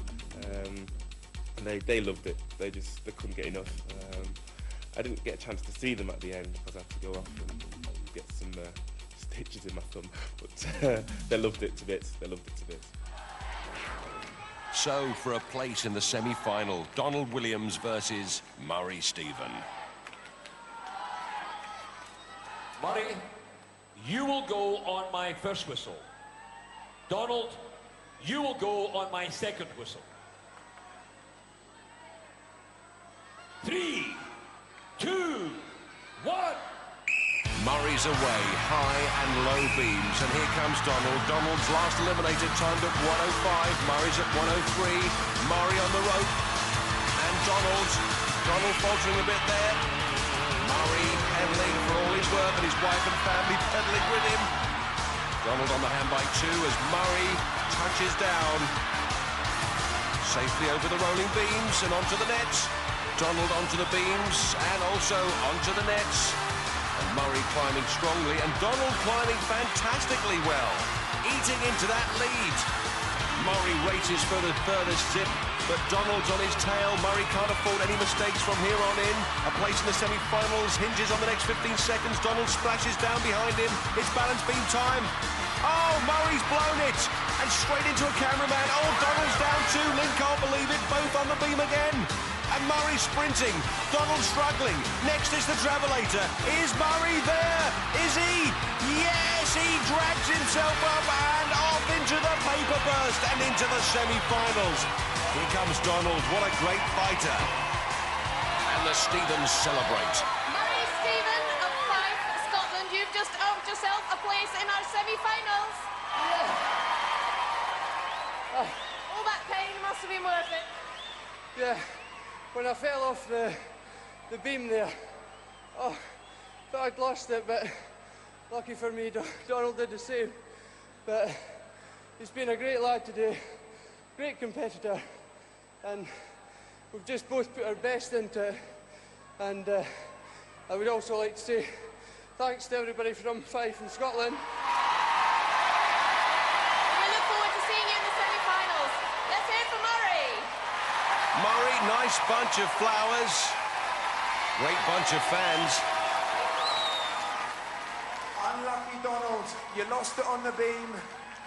and they loved it. They couldn't get enough. I didn't get a chance to see them at the end because I had to go off and stitches in my thumb, but they loved it to bits. They loved it to bits. So, for a place in the semi-final, Donald Williams versus Murray Stephen. Murray, you will go on my first whistle. Donald, you will go on my second whistle. 3, 2, 1. Murray's away, high and low beams, and here comes Donald. Donald's last eliminated timed at 1:05. Murray's at 1:03. Murray on the rope, and Donald faltering a bit there. Murray pedaling for all his worth, and his wife and family pedaling with him. Donald on the handbike too as Murray touches down safely over the rolling beams and onto the nets. Donald onto the beams and also onto the nets. And Murray climbing strongly, and Donald climbing fantastically well, eating into that lead. Murray races for the furthest zip, but Donald's on his tail. Murray can't afford any mistakes from here on in. A place in the semi-finals hinges on the next 15 seconds. Donald splashes down behind him. It's balance beam time. Oh, Murray's blown it, and straight into a cameraman. Oh, Donald's down too. Lynn can't believe it. Both on the beam again. And Murray sprinting, Donald struggling. Next is the travelator. Is Murray there? Is he? Yes, he drags himself up and off into the paper burst and into the semi-finals. Here comes Donald, what a great fighter. And the Stephens celebrate. Murray Stephen of Fife, Scotland, you've just earned yourself a place in our semi-finals. All that pain must have been worth it. Yeah. When I fell off the beam there, oh, thought I'd lost it, but lucky for me, Donald did the same. But he's been a great lad today, great competitor, and we've just both put our best into it. And I would also like to say thanks to everybody from Fife and Scotland. We look forward to seeing you in the semi-finals. Let's hear it for Murray. Murray, nice bunch of flowers. Great bunch of fans. Unlucky Donald, you lost it on the beam.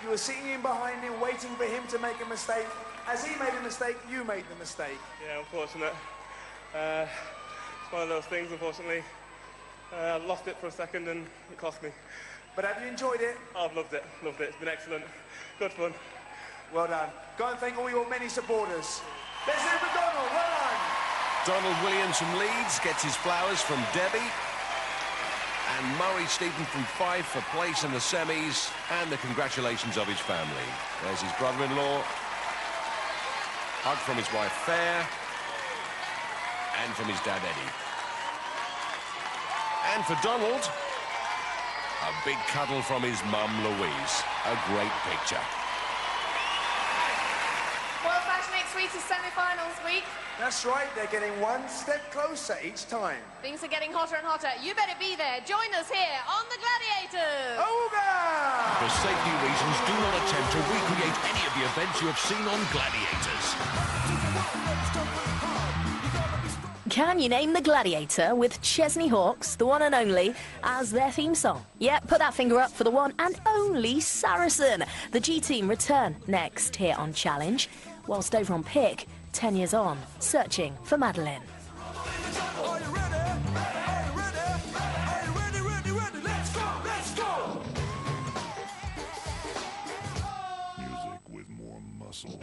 You were sitting in behind him, waiting for him to make a mistake. As he made a mistake, you made the mistake. Yeah, unfortunate. It's one of those things, unfortunately. I lost it for a second and it cost me. But have you enjoyed it? I've loved it, loved it. It's been excellent. Good fun. Well done. Go and thank all your many supporters. Let's hear it for Donald. Well done. Donald Williams from Leeds gets his flowers from Debbie. And Murray Stephen from Fife for place in the semis, and the congratulations of his family. There's his brother-in-law. Hug from his wife Fair. And from his dad Eddie. And for Donald, a big cuddle from his mum Louise. A great picture. World Fashion Week Sweetest semi-finals week. That's right, they're getting one step closer each time. Things are getting hotter and hotter. You better be there. Join us here on the Gladiators. Ooga! For safety reasons, do not attempt to recreate any of the events you have seen on Gladiators. Can you name the Gladiator with Chesney Hawkes, the one and only, as their theme song? Yeah, put that finger up for the one and only Saracen. The G-Team return next here on Challenge, whilst over on Pick, 10 years on, searching for Madeline. Are you ready? Are you ready? Are you ready, ready, ready? Let's go, let's go! Music with more muscle.